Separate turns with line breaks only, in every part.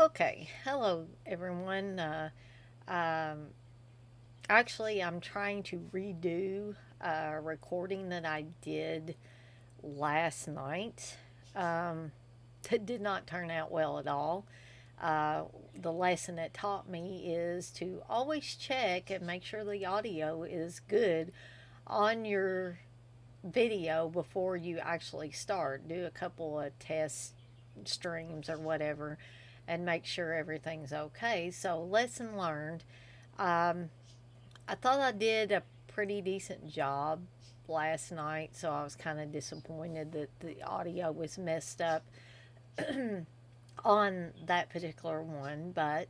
Okay, hello everyone. Um, Actually, I'm trying to redo a recording that I did last night. Um, that did not turn out well at all. Uh, the lesson it taught me is to always check and make sure the audio is good on your video before you actually start. Do a couple of test streams or whatever and make sure everything's okay. So, lesson learned. Um, I thought I did a pretty decent job last night, so I was kind of disappointed that the audio was messed up on that particular one, but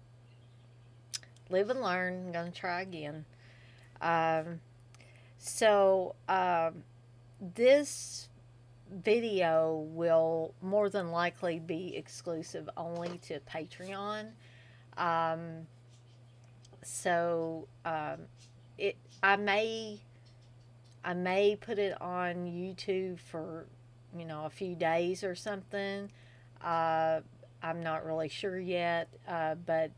live and learn. I'm going to try again. Um, so, this video will more than likely be exclusive only to Patreon. Um, so it I may put it on YouTube for a few days or something. Uh, I'm not really sure yet, but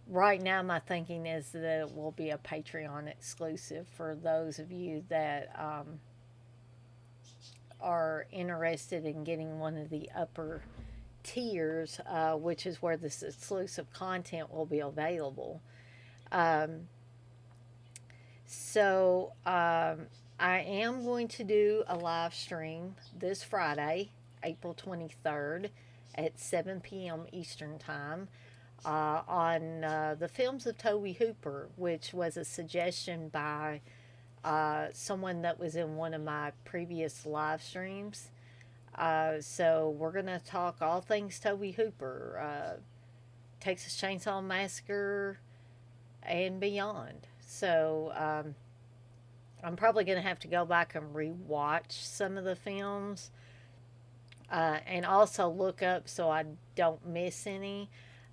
right now my thinking is that it will be a Patreon exclusive for those of you that are interested in getting one of the upper tiers, which is where this exclusive content will be available. Um, so I am going to do a live stream this Friday, April 23rd at 7 p.m. Eastern Time on the films of Toby Hooper, which was a suggestion by someone that was in one of my previous live streams. So we're going to talk all things Toby Hooper, Texas Chainsaw Massacre, and beyond. So I'm probably going to have to go back and rewatch some of the films and also look up so I don't miss any.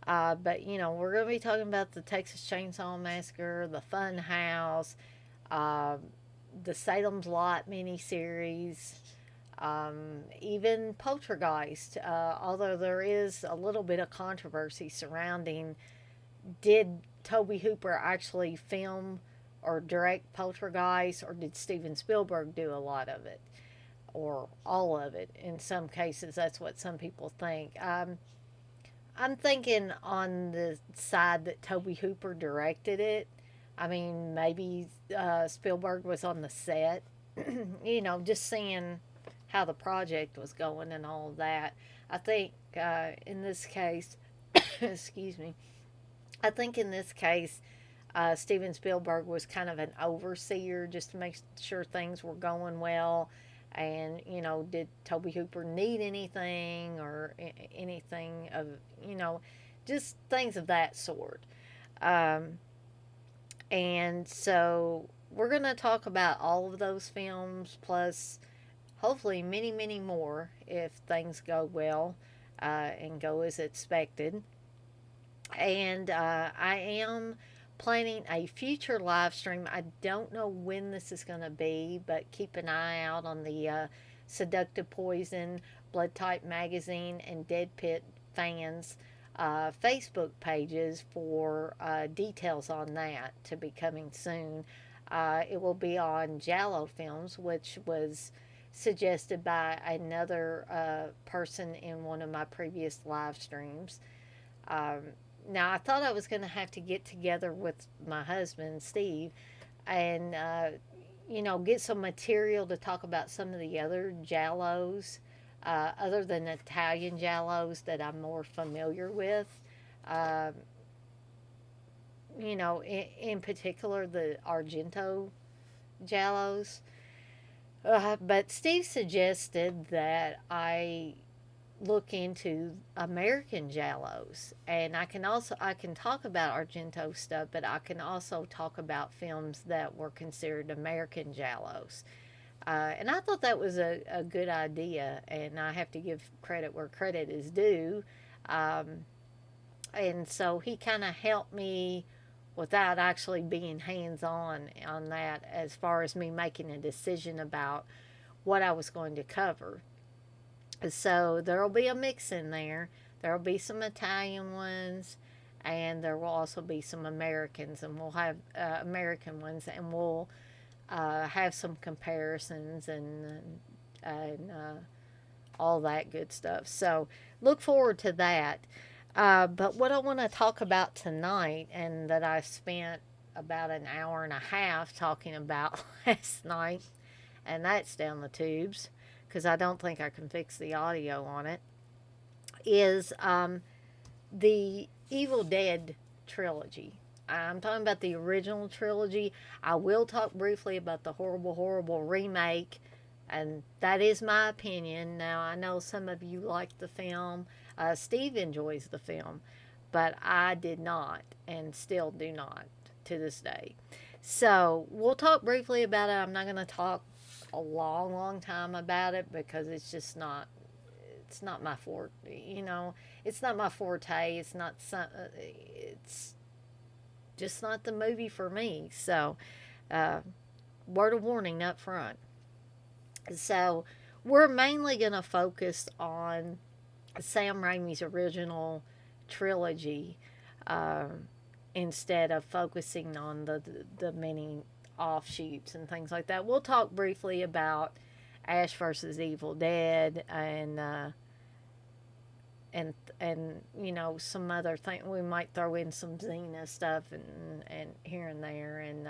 But we're going to be talking about the Texas Chainsaw Massacre, the Fun House, uh, the Salem's Lot miniseries, even Poltergeist. Although there is a little bit of controversy surrounding, did Toby Hooper actually film or direct Poltergeist, or did Steven Spielberg do a lot of it, or all of it? In some cases, that's what some people think. I'm thinking on the side that Toby Hooper directed it. I mean, maybe Spielberg was on the set, just seeing how the project was going and all of that. I think in this case, excuse me, I think in this case, Steven Spielberg was kind of an overseer just to make sure things were going well. And, did Toby Hooper need anything or anything of, you know, just things of that sort. Um, and so we're going to talk about all of those films, plus hopefully many, many more if things go well and go as expected. And I am planning a future live stream. I don't know when this is going to be, but keep an eye out on the Seductive Poison, Blood Type Magazine, and Dead Pit fans Facebook pages for details on that to be coming soon. It will be on Jallo Films, which was suggested by another person in one of my previous live streams. Um, Now, I thought I was going to have to get together with my husband, Steve, and, get some material to talk about some of the other Jallos, other than Italian Jallos that I'm more familiar with. Um, in particular, the Argento Jallos. But Steve suggested that I look into American Jallos, and I can talk about Argento stuff, but I can also talk about films that were considered American Jallos. And I thought that was a good idea, and I have to give credit where credit is due. Um, and so he kind of helped me without actually being hands on that as far as me making a decision about what I was going to cover. So there'll be a mix in there. There'll be some Italian ones, and there will also be some Americans, and we'll have American ones, and we'll have some comparisons and all that good stuff. So look forward to that. But what I want to talk about tonight, and that I spent about an hour and a half talking about last night, and that's down the tubes because I don't think I can fix the audio on it, is the Evil Dead trilogy. I'm talking about the original trilogy. I will talk briefly about the horrible, horrible remake, and that is my opinion. Now, I know some of you like the film. Steve enjoys the film, but I did not, and still do not to this day. So, we'll talk briefly about it. I'm not going to talk a long, long time about it because it's not my forte. It's not my forte. It's just not the movie for me. So, uh, word of warning up front. So, we're mainly going to focus on Sam Raimi's original trilogy, instead of focusing on the many offshoots and things like that. We'll talk briefly about Ash versus Evil Dead and some other thing. We might throw in some Xena stuff and here and there, and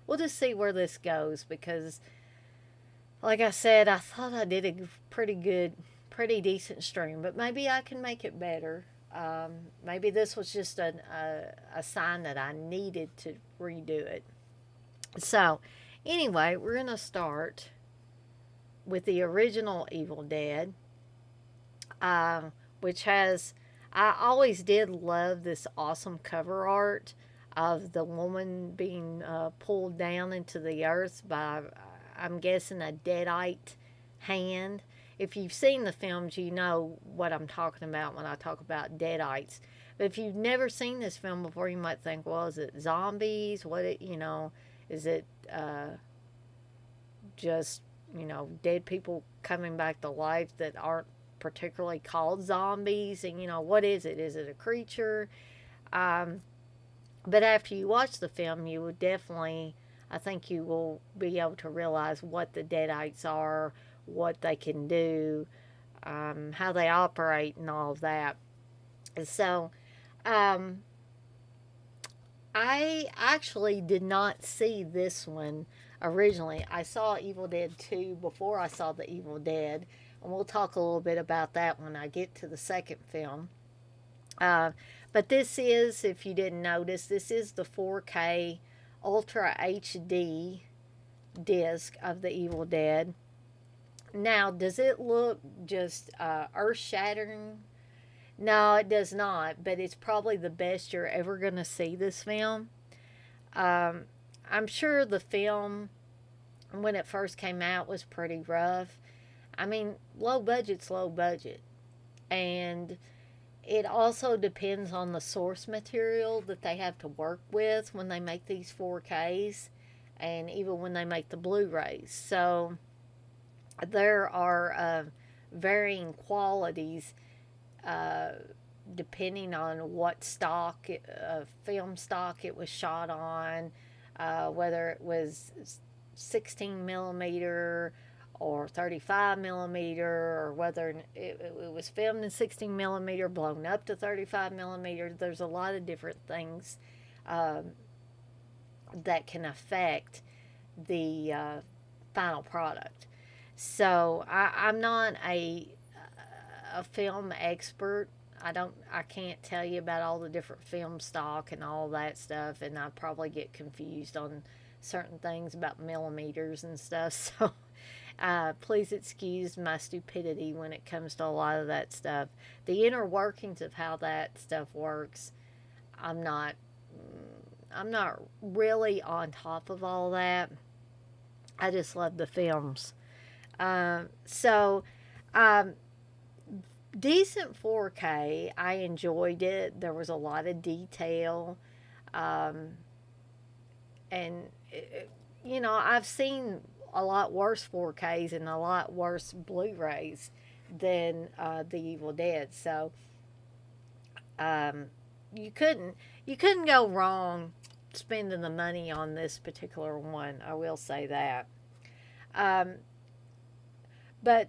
we'll just see where this goes because, like I said, I thought I did a pretty decent stream, but maybe I can make it better. Maybe this was just a sign that I needed to redo it. So, anyway, we're going to start with the original Evil Dead, which has. I always did love this awesome cover art of the woman being pulled down into the earth by, I'm guessing, a deadite hand. If you've seen the films, you know what I'm talking about when I talk about deadites. But if you've never seen this film before, you might think, well, is it zombies? Is it just, dead people coming back to life that aren't particularly called zombies? And, what is it? Is it a creature? But after you watch the film, you would definitely, I think you will be able to realize what the deadites are, what they can do, how they operate, and all of that. So, I actually did not see this one originally. I saw Evil Dead 2 before I saw the Evil Dead, and we'll talk a little bit about that when I get to the second film. But this is, if you didn't notice, this is the 4K Ultra HD disc of the Evil Dead. Now, does it look just earth shattering? No, it does not, but it's probably the best you're ever going to see this film. I'm sure the film, when it first came out, was pretty rough. I mean, low budget's low budget. And it also depends on the source material that they have to work with when they make these 4Ks and even when they make the Blu-rays. So there are varying qualities depending on what film stock it was shot on, whether it was 16 millimeter or 35 millimeter, or whether it was filmed in 16 millimeter, blown up to 35 millimeter. There's a lot of different things that can affect the final product. So I'm not a film expert. I can't tell you about all the different film stock and all that stuff, and I probably get confused on certain things about millimeters and stuff. So please excuse my stupidity when it comes to a lot of that stuff. The inner workings of how that stuff works, I'm not really on top of all that. I just love the films. So, decent 4K. I enjoyed it. There was a lot of detail. And, I've seen a lot worse 4Ks and a lot worse Blu rays than The Evil Dead. So, Um, you couldn't you couldn't go wrong spending the money on this particular one. I will say that. Um, but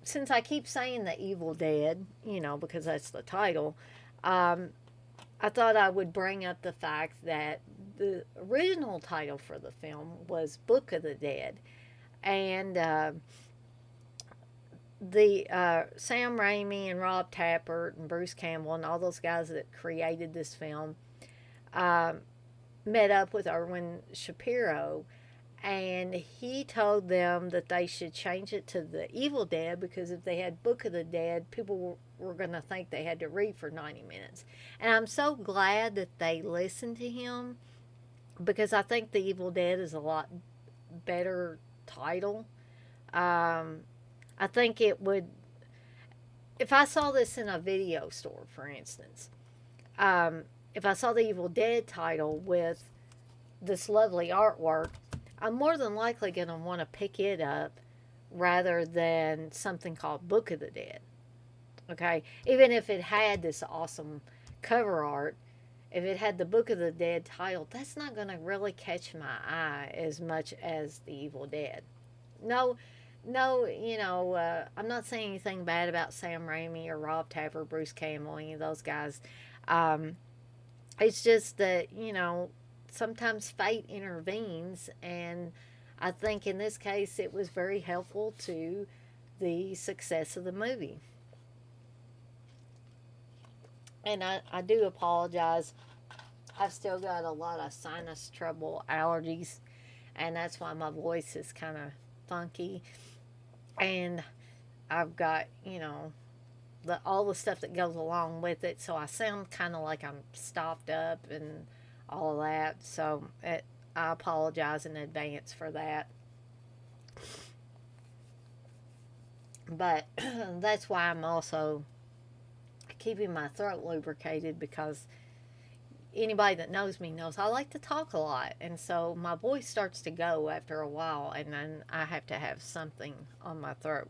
since I keep saying the Evil Dead, because that's the title, um, I thought I would bring up the fact that the original title for the film was Book of the Dead, and the Sam Raimi and Rob Tappert and Bruce Campbell and all those guys that created this film um, met up with Erwin Shapiro, and he told them that they should change it to the Evil Dead because if they had Book of the Dead, people were going to think they had to read for 90 minutes. And I'm so glad that they listened to him because I think the Evil Dead is a lot better title. Um, I think it would, if I saw this in a video store, for instance, um, if I saw the Evil Dead title with this lovely artwork, I'm more than likely going to want to pick it up rather than something called Book of the Dead. Okay? Even if it had this awesome cover art, if it had the Book of the Dead title, that's not going to really catch my eye as much as the Evil Dead. No, no, I'm not saying anything bad about Sam Raimi or Rob Tapper, Bruce Campbell, any of those guys. Um, it's just that, sometimes fate intervenes, and I think in this case it was very helpful to the success of the movie. And I do apologize. I've still got a lot of sinus trouble, allergies, and that's why my voice is kind of funky. And I've got, all the stuff that goes along with it, so I sound kind of like I'm stopped up and all of that. So I apologize in advance for that. But that's why I'm also keeping my throat lubricated because anybody that knows me knows I like to talk a lot. And so my voice starts to go after a while, and then I have to have something on my throat.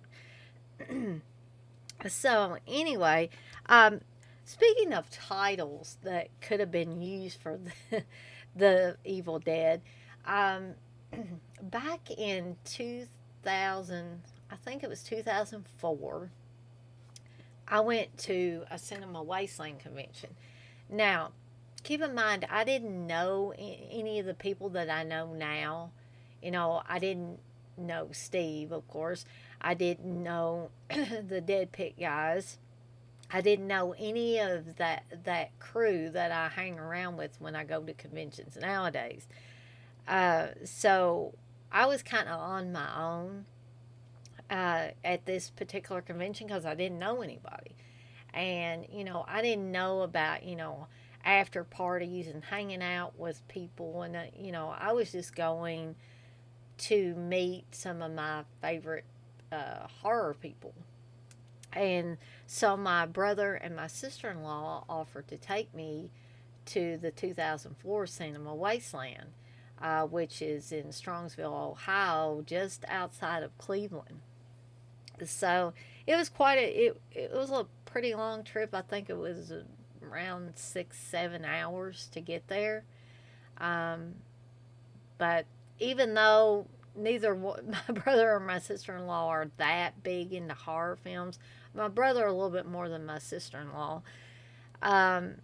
So, anyway, um, speaking of titles that could have been used for the Evil Dead, um, back in 2000, I think it was 2004, I went to a Cinema Wasteland convention. Now, keep in mind, I didn't know any of the people that I know now. I didn't know Steve, of course. I didn't know the Dead Pit guys. I didn't know any of that crew that I hang around with when I go to conventions nowadays. So I was kind of on my own at this particular convention because I didn't know anybody. And, I didn't know about, after parties and hanging out with people. And, I was just going to meet some of my favorite horror people. And so my brother and my sister in law offered to take me to the 2004 Cinema Wasteland, which is in Strongsville, Ohio, just outside of Cleveland. So it was a pretty long trip. I think it was around 6-7 hours to get there. Um, but even though neither my brother or my sister in law are that big into horror films, my brother a little bit more than my sister in law. Um,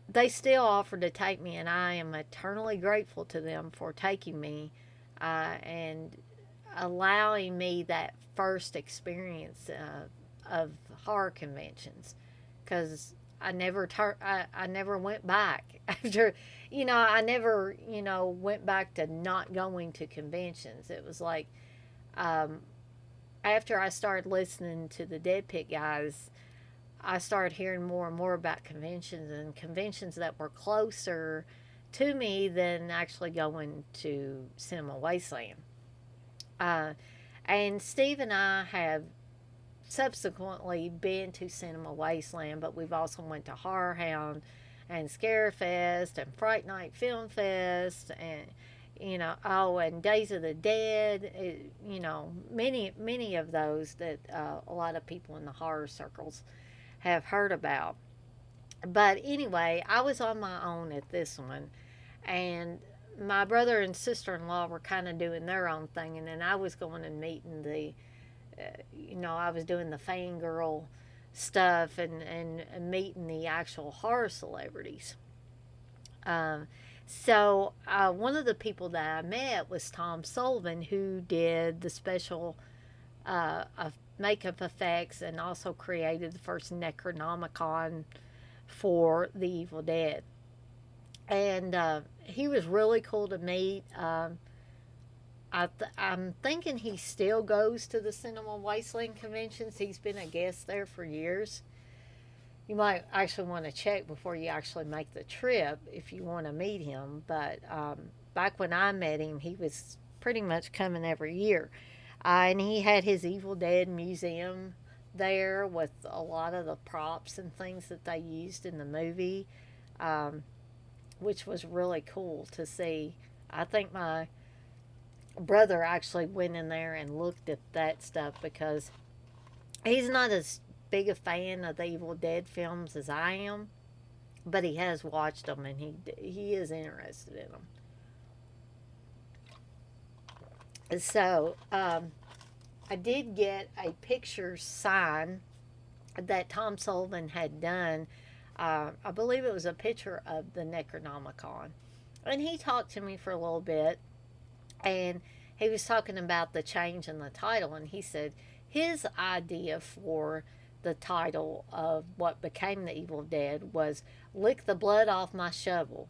they still offered to take me, and I am eternally grateful to them for taking me and allowing me that first experience of horror conventions because I never went back after I never went back to not going to conventions. It was like um, after I started listening to the Dead Pit guys, I started hearing more and more about conventions and conventions that were closer to me than actually going to Cinema Wasteland. Uh, and Steve and I have subsequently been to Cinema Wasteland, but we've also went to Horror Hound and Scarefest and Fright Night Film Fest and and Days of the Dead. Many of those that a lot of people in the horror circles have heard about. But anyway, I was on my own at this one, and my brother and sister in law were kind of doing their own thing, and then I was going and meeting I was doing the fangirl stuff and meeting the actual horror celebrities. Um, so one of the people that I met was Tom Sullivan, who did the special of makeup effects and also created the first Necronomicon for The Evil Dead. And he was really cool to meet. I'm thinking he still goes to the Cinema Wasteland conventions. He's been a guest there for years. You might actually want to check before you actually make the trip if you want to meet him. But back when I met him, he was pretty much coming every year. And he had his Evil Dead museum there with a lot of the props and things that they used in the movie, um, which was really cool to see. I think my brother actually went in there and looked at that stuff because he's not as big a fan of the Evil Dead films as I am, but he has watched them and he is interested in them. So I did get a picture sign that Tom Sullivan had done. I believe it was a picture of the Necronomicon, and he talked to me for a little bit, and he was talking about the change in the title, and he said his idea for the title of what became the Evil Dead was "Lick the Blood Off My Shovel,"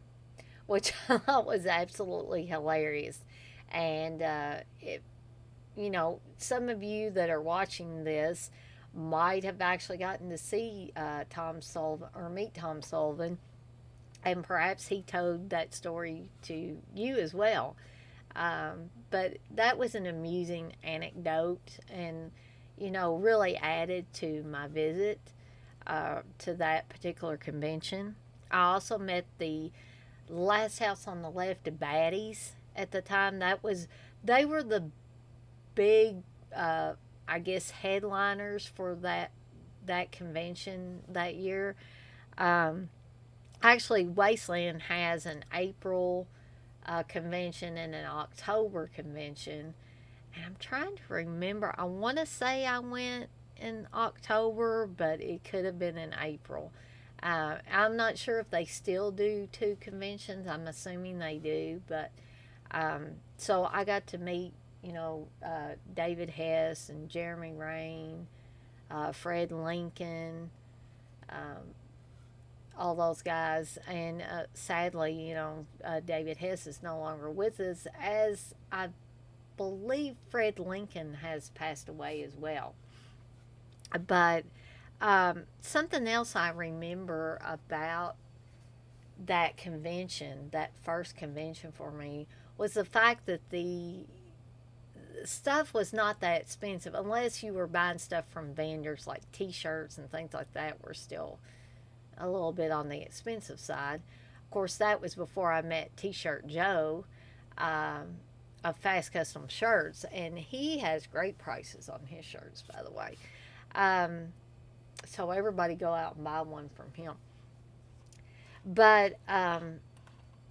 which I thought was absolutely hilarious. And some of you that are watching this might have actually gotten to see Tom Sullivan or meet Tom Sullivan, and perhaps he told that story to you as well. But that was an amusing anecdote and, really added to my visit to that particular convention. I also met the Last House on the Left of Baddies at the time. They were the big, uh, I guess, headliners for that convention that year. Um, Actually, Wasteland has an April convention and an October convention. And I'm trying to remember. I want to say I went in October, but it could have been in April. I'm not sure if they still do two conventions. I'm assuming they do, but so I got to meet, David Hess and Jeremy Rain, Fred Lincoln, um, all those guys. And sadly, David Hess is no longer with us, as I believe Fred Lincoln has passed away as well. But something else I remember about that convention, that first convention for me, was the fact that the stuff was not that expensive unless you were buying stuff from vendors like t-shirts and things like that were still a little bit on the expensive side. Of course, that was before I met T-Shirt Joe of Fast Custom Shirts, and he has great prices on his shirts, by the way. Um, so everybody go out and buy one from him. But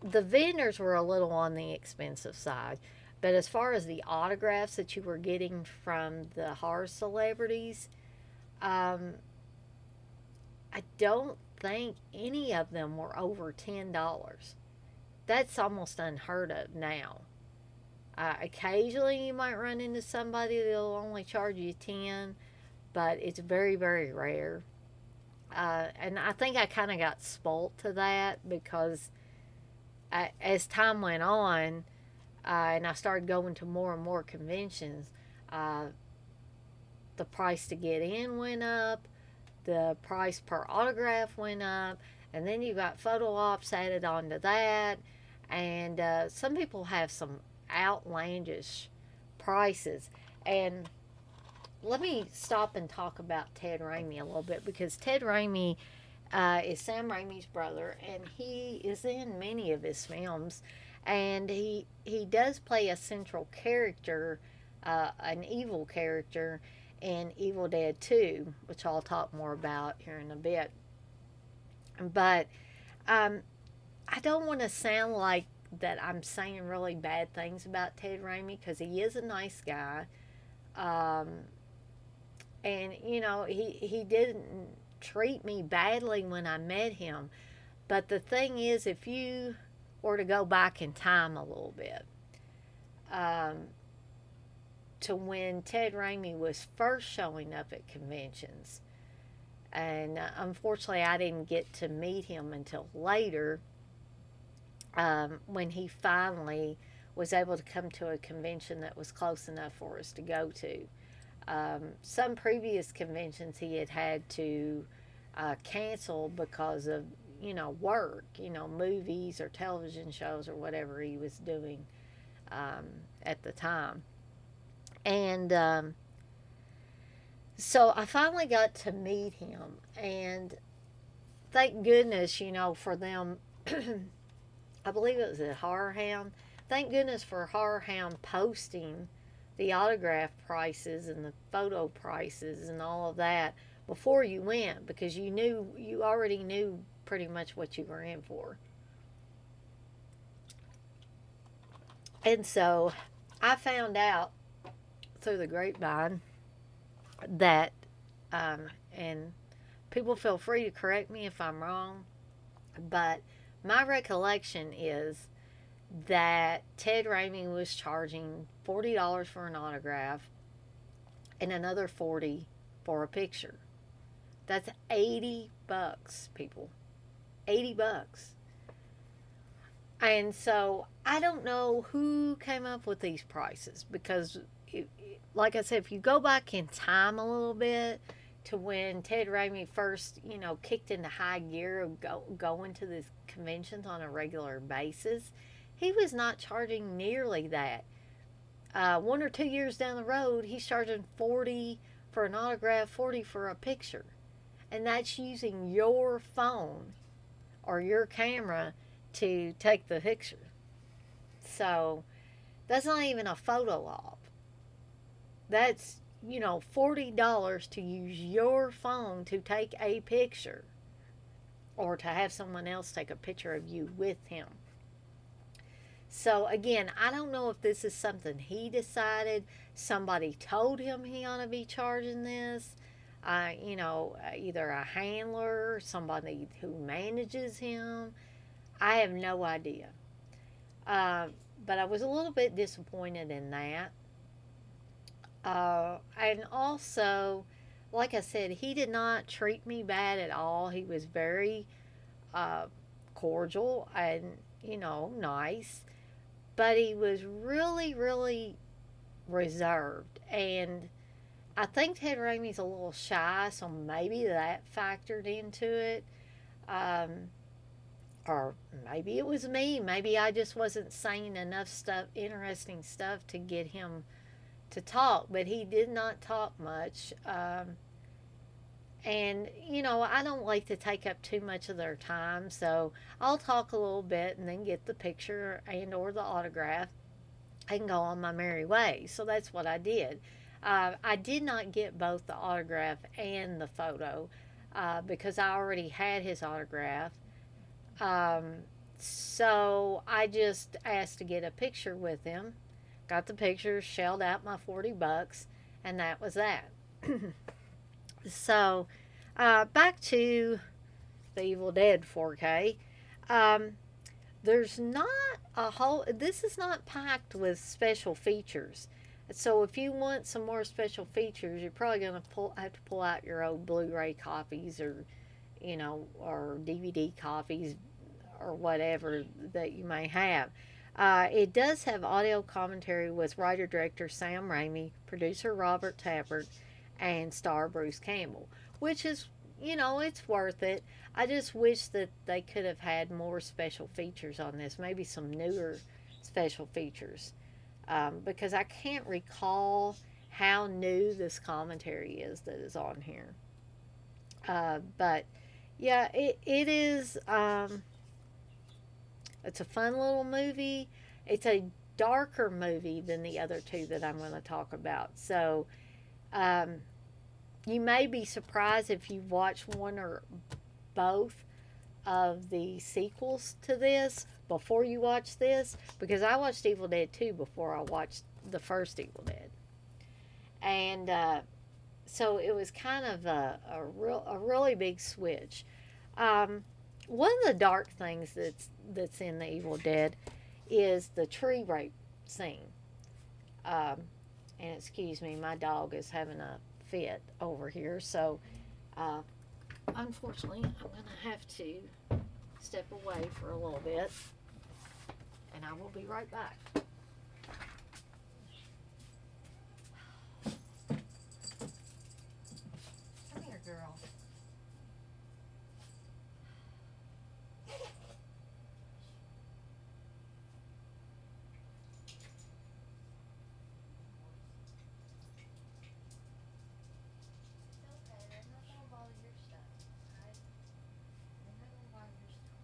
the vendors were a little on the expensive side. But as far as the autographs that you were getting from the horror celebrities, um, I don't think any of them were over $10. That's almost unheard of now. Occasionally, you might run into somebody that'll only charge you 10, but it's very, very rare. And I think I kind of got spoilt to that because as time went on, and I started going to more and more conventions, uh, the price to get in went up, the price per autograph went up, and then you got photo ops added onto that. And some people have some outlandish prices. And let me stop and talk about Ted Raimi a little bit because Ted Raimi is Sam Raimi's brother, and he is in many of his films, and he does play a central character, an evil character in Evil Dead 2, which I'll talk more about here in a bit. But um, I don't want to sound like that I'm saying really bad things about Ted Raimi because he is a nice guy. Um, and, he didn't treat me badly when I met him. But the thing is, if you were to go back in time a little bit, um, to when Ted Raimi was first showing up at conventions, and unfortunately, I didn't get to meet him until later, when he finally was able to come to a convention that was close enough for us to go to. Some previous conventions he had had to cancel because of work, movies or television shows or whatever he was doing um, at the time. And so I finally got to meet him, and thank goodness, for them. I believe it was at Horror Hound. Thank goodness for Horror Hound posting the autograph prices and the photo prices and all of that before you went, because you already knew pretty much what you were in for. And so I found out through the grapevine that, and people feel free to correct me if I'm wrong, but my recollection is that Ted Raimi was charging $40 for an autograph and another 40 for a picture. That's $80, people. $80. And so I don't know who came up with these prices because, like I said, if you go back in time a little bit to when Ted Raimi first, kicked into high gear of going to these conventions on a regular basis, he was not charging nearly that. 1 or 2 years down the road, he's charging 40 for an autograph, 40 for a picture. And that's using your phone or your camera to take the picture. So that's not even a photo op. That's, $40 to use your phone to take a picture or to have someone else take a picture of you with him. So again, I don't know if this is something he decided. Somebody told him he ought to be charging this. Either a handler or somebody who manages him. I have no idea. Uh, but I was a little bit disappointed in that. And also, like I said, he did not treat me bad at all. He was very uh, cordial and, nice. But he was really, really reserved. And I think Ted Raimi's a little shy, so maybe that factored into it. Um, or maybe it was me. Maybe I just wasn't saying enough stuff, interesting stuff, to get him to talk. But he did not talk much. And I don't like to take up too much of their time, so I'll talk a little bit and then get the picture and or the autograph and go on my merry way. So that's what I did. I did not get both the autograph and the photo because I already had his autograph. Um, so I just asked to get a picture with him, got the picture, shelled out my $40, and that was that. So back to the Evil Dead 4K. Um, there's not a whole, this is not packed with special features. So if you want some more special features, you're probably going to have to pull out your old Blu-ray copies or, or DVD copies or whatever that you may have. It does have audio commentary with writer-director Sam Raimi, producer Robert Tappert, and star Bruce Campbell, which is, it's worth it. I just wish that they could have had more special features on this, maybe some newer special features, because I can't recall how new this commentary is that is on here. But yeah, it is. It's a fun little movie. It's a darker movie than the other two that I'm going to talk about. So you may be surprised if you watch one or both of the sequels to this before you watch this, because I watched Evil Dead 2 before I watched the first Evil Dead. And so it was kind of a really big switch. Um, One of the dark things that's in the Evil Dead is the tree rape scene. Um, and excuse me, my dog is having a fit over here, so uh, unfortunately, I'm gonna have to step away for a little bit, and I will be right back. Come here, girl. Okay, they're not gonna bother your stuff, okay? They're not gonna bother your stuff.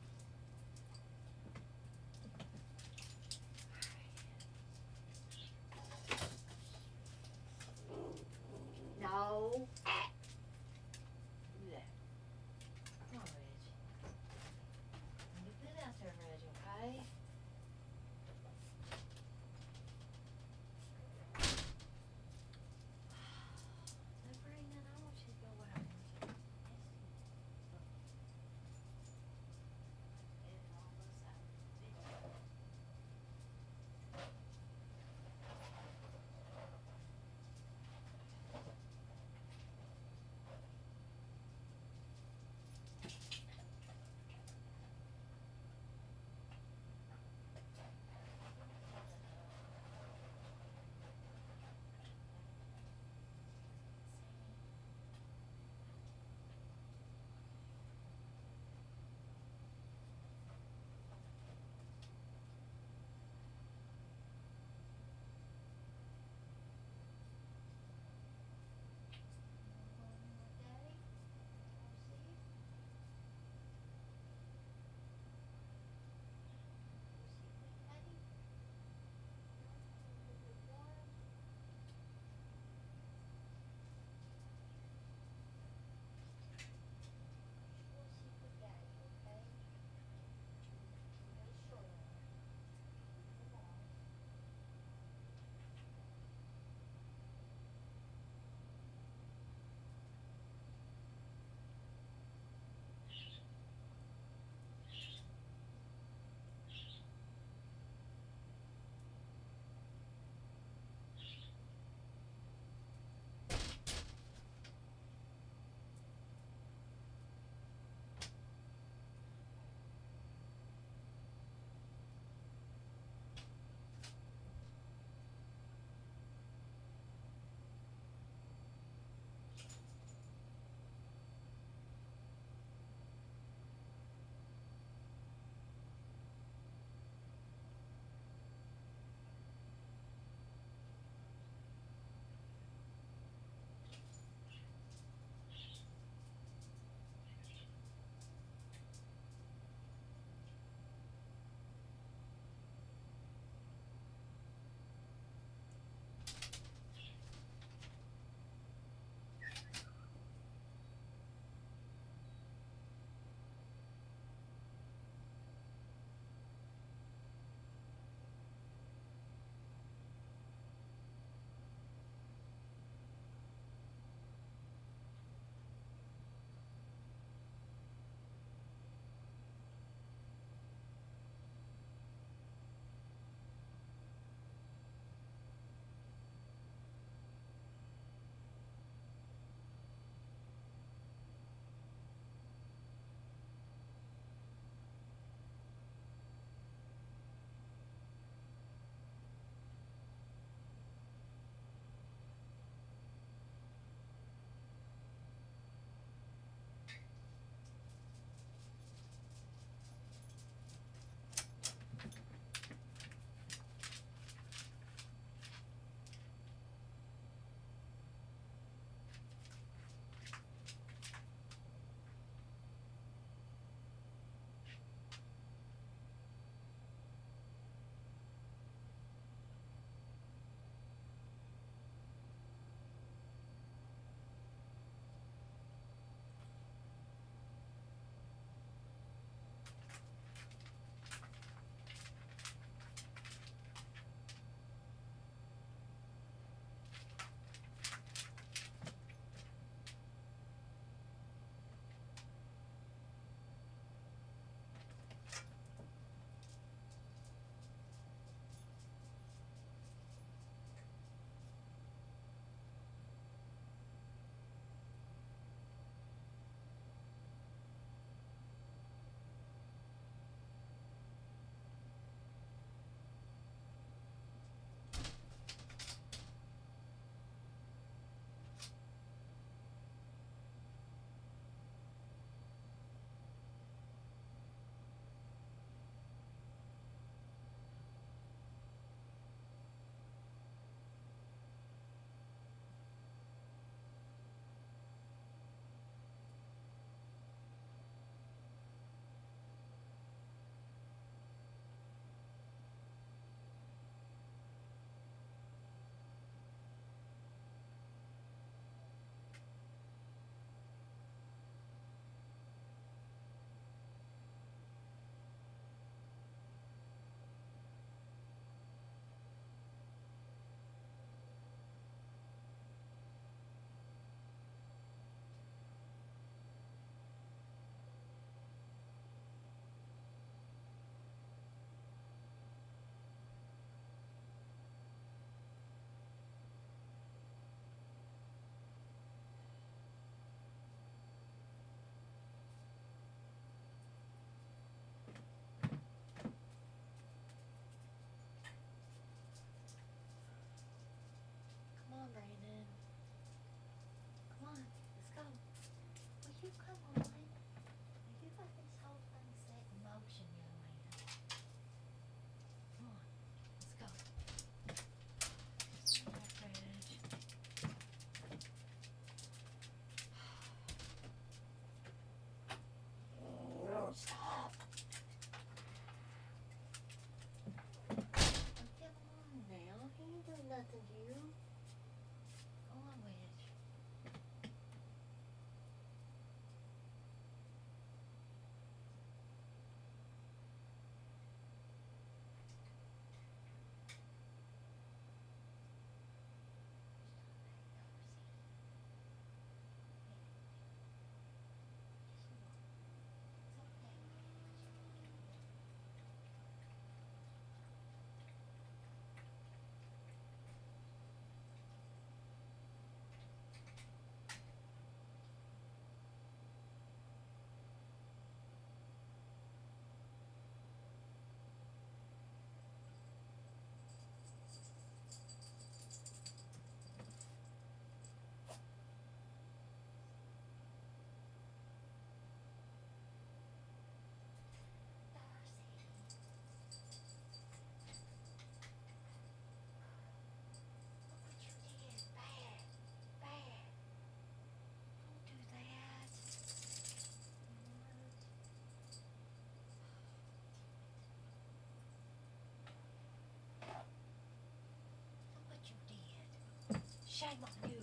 Shame on you.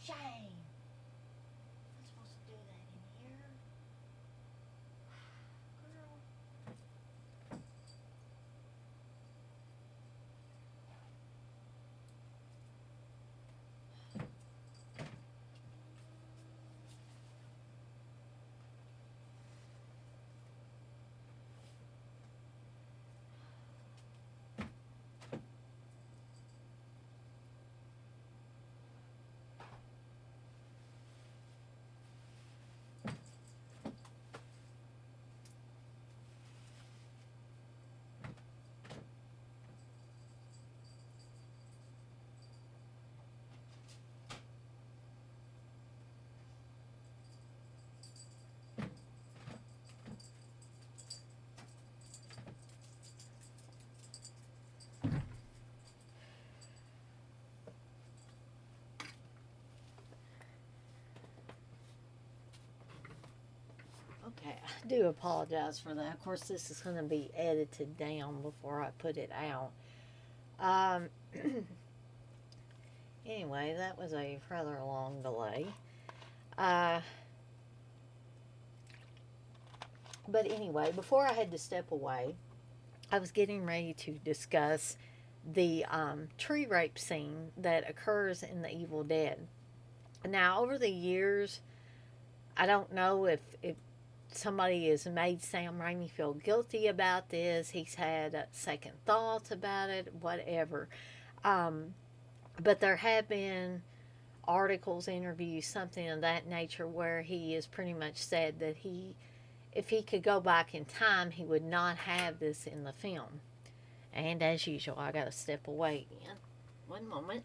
Shame. I'm supposed to do that in here. Girl. Okay, I do apologize for that. Of course, this is going to be edited down before I put it out. Um, anyway, that was a rather long delay. Uh, but anyway, before I had to step away, I was getting ready to discuss the tree rape scene that occurs in The Evil Dead. Now, over the years, I don't know if somebody has made Sam Raimi feel guilty about this. He's had second thoughts about it, whatever. Um, but there have been articles, interviews, something of that nature where he has pretty much said that if he could go back in time, he would not have this in the film. And as usual, I got to step away again. One moment.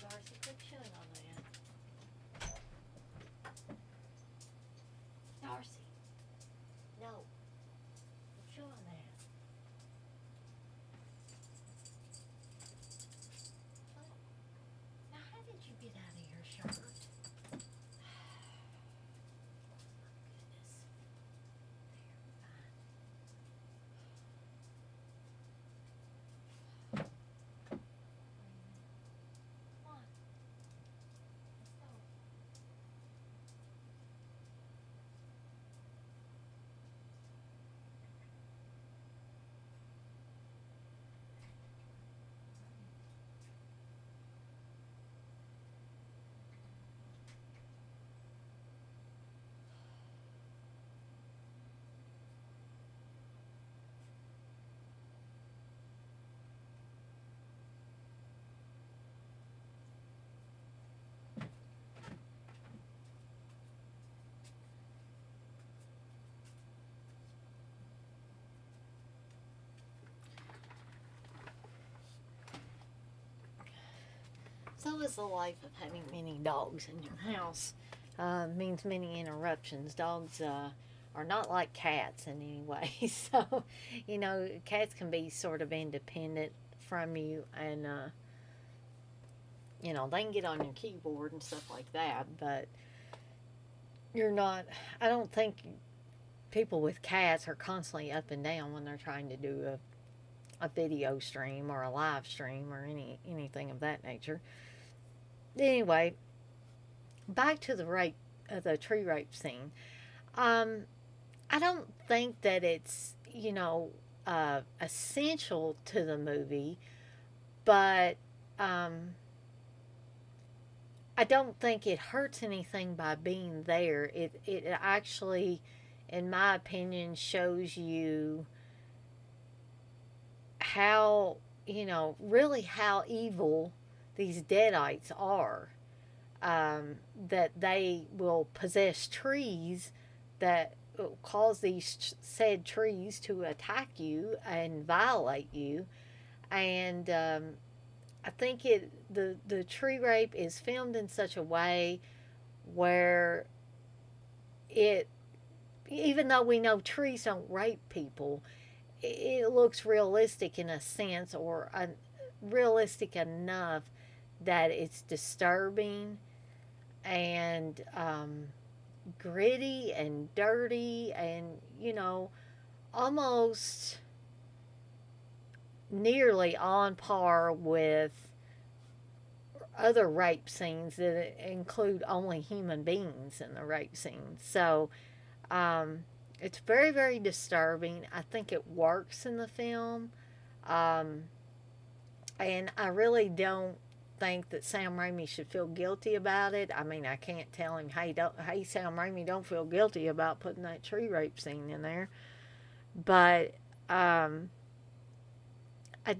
Darcy, quit chewing on that. Darcy, no. Quit chewing on that. Now, how did you get out of your shirt? Goodness. There, fine. Come on. Let's go. So is the life of having many dogs in your house. Means many interruptions. Dogs are not like cats in any way. So, cats can be sort of independent from you, and they can get on your keyboard and stuff like that. But you're not. I don't think people with cats are constantly up and down when they're trying to do a video stream or a live stream or anything of that nature. Anyway, back to the tree rape scene. Um, I don't think that it's essential to the movie, but I don't think it hurts anything by being there. It actually, in my opinion, shows you how really how evil these deadites are. That they will possess trees that cause these said trees to attack you and violate you. And I think the tree rape is filmed in such a way where it, even though we know trees don't rape people, it looks realistic in a sense, or realistic enough that it's disturbing and gritty and dirty and, almost nearly on par with other rape scenes that include only human beings in the rape scenes. So it's very, very disturbing. I think it works in the film. Um, and I really don't think that Sam Raimi should feel guilty about it. I mean, I can't tell him, hey, Sam Raimi, don't feel guilty about putting that tree rape scene in there. But um, I,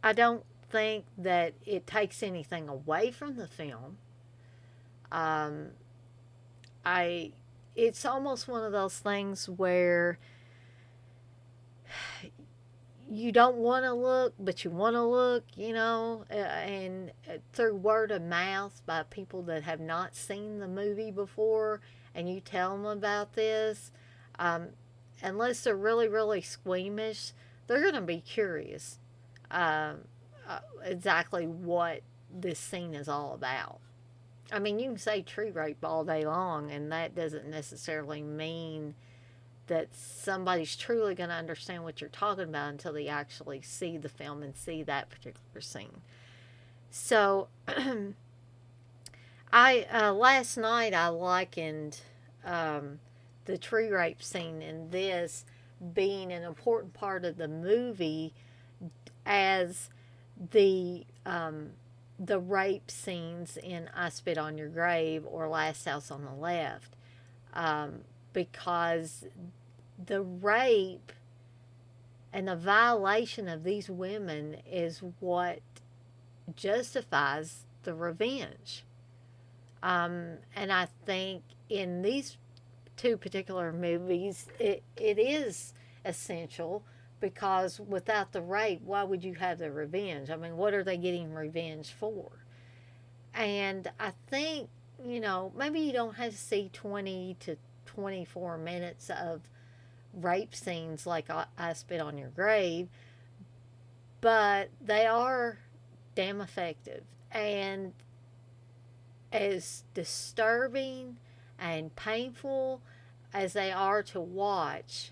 I don't think that it takes anything away from the film. Um, I, it's almost one of those things where you don't want to look, but you want to look, and through word of mouth by people that have not seen the movie before, and you tell them about this, um, unless they're really, really squeamish, they're going to be curious um, exactly what this scene is all about. I mean, you can say tree rape all day long, and that doesn't necessarily mean that somebody's truly going to understand what you're talking about until they actually see the film and see that particular scene. So, I last night I likened the tree rape scene in this being an important part of the movie as the rape scenes in I Spit on Your Grave or Last House on the Left, because the rape and the violation of these women is what justifies the revenge. And I think in these two particular movies, it is essential because without the rape, why would you have the revenge? I mean, what are they getting revenge for? And I think, maybe you don't have to see 20 to 24 minutes of rape scenes like I Spit on Your Grave, but they are damn effective. And as disturbing and painful as they are to watch,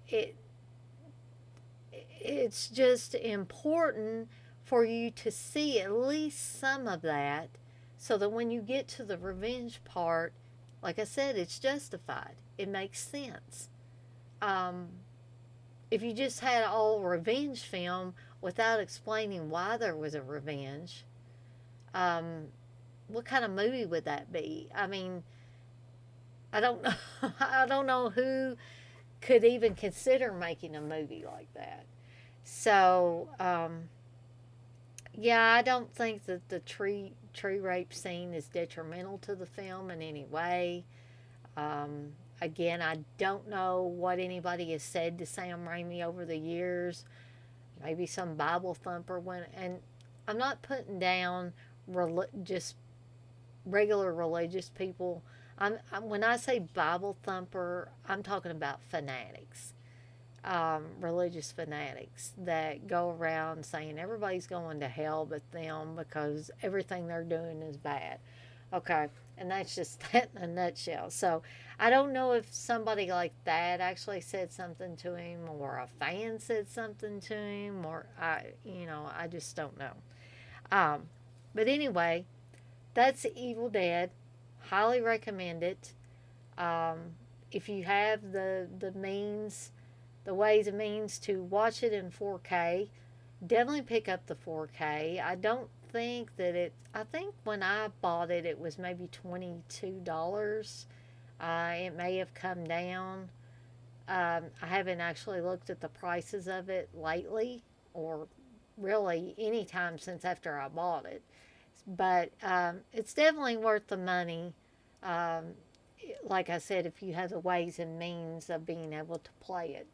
it it's just important for you to see at least some of that so that when you get to the revenge part, like I said, it's justified. It makes sense. Um, if you just had all revenge film without explaining why there was a revenge, um, what kind of movie would that be? I mean, I don't know. I don't know who could even consider making a movie like that. So, yeah, I don't think that the tree rape scene is detrimental to the film in any way. Again, I don't know what anybody has said to Sam Raimi over the years. Maybe some Bible thumper went, and I'm not putting down just regular religious people. When I say Bible thumper, I'm talking about fanatics, religious fanatics that go around saying everybody's going to hell but them because everything they're doing is bad. Okay, and that's just that in a nutshell. So I don't know if somebody like that actually said something to him, or a fan said something to him, or I just don't know. Um, but anyway, that's Evil Dead. Highly recommend it. Um, if you have the means, the ways and means to watch it in 4K, definitely pick up the 4K. I don't think that I think when I bought it, it was maybe $22. It may have come down. I haven't actually looked at the prices of it lately, or really any time since after I bought it. But it's definitely worth the money. Um, like I said, if you have the ways and means of being able to play it.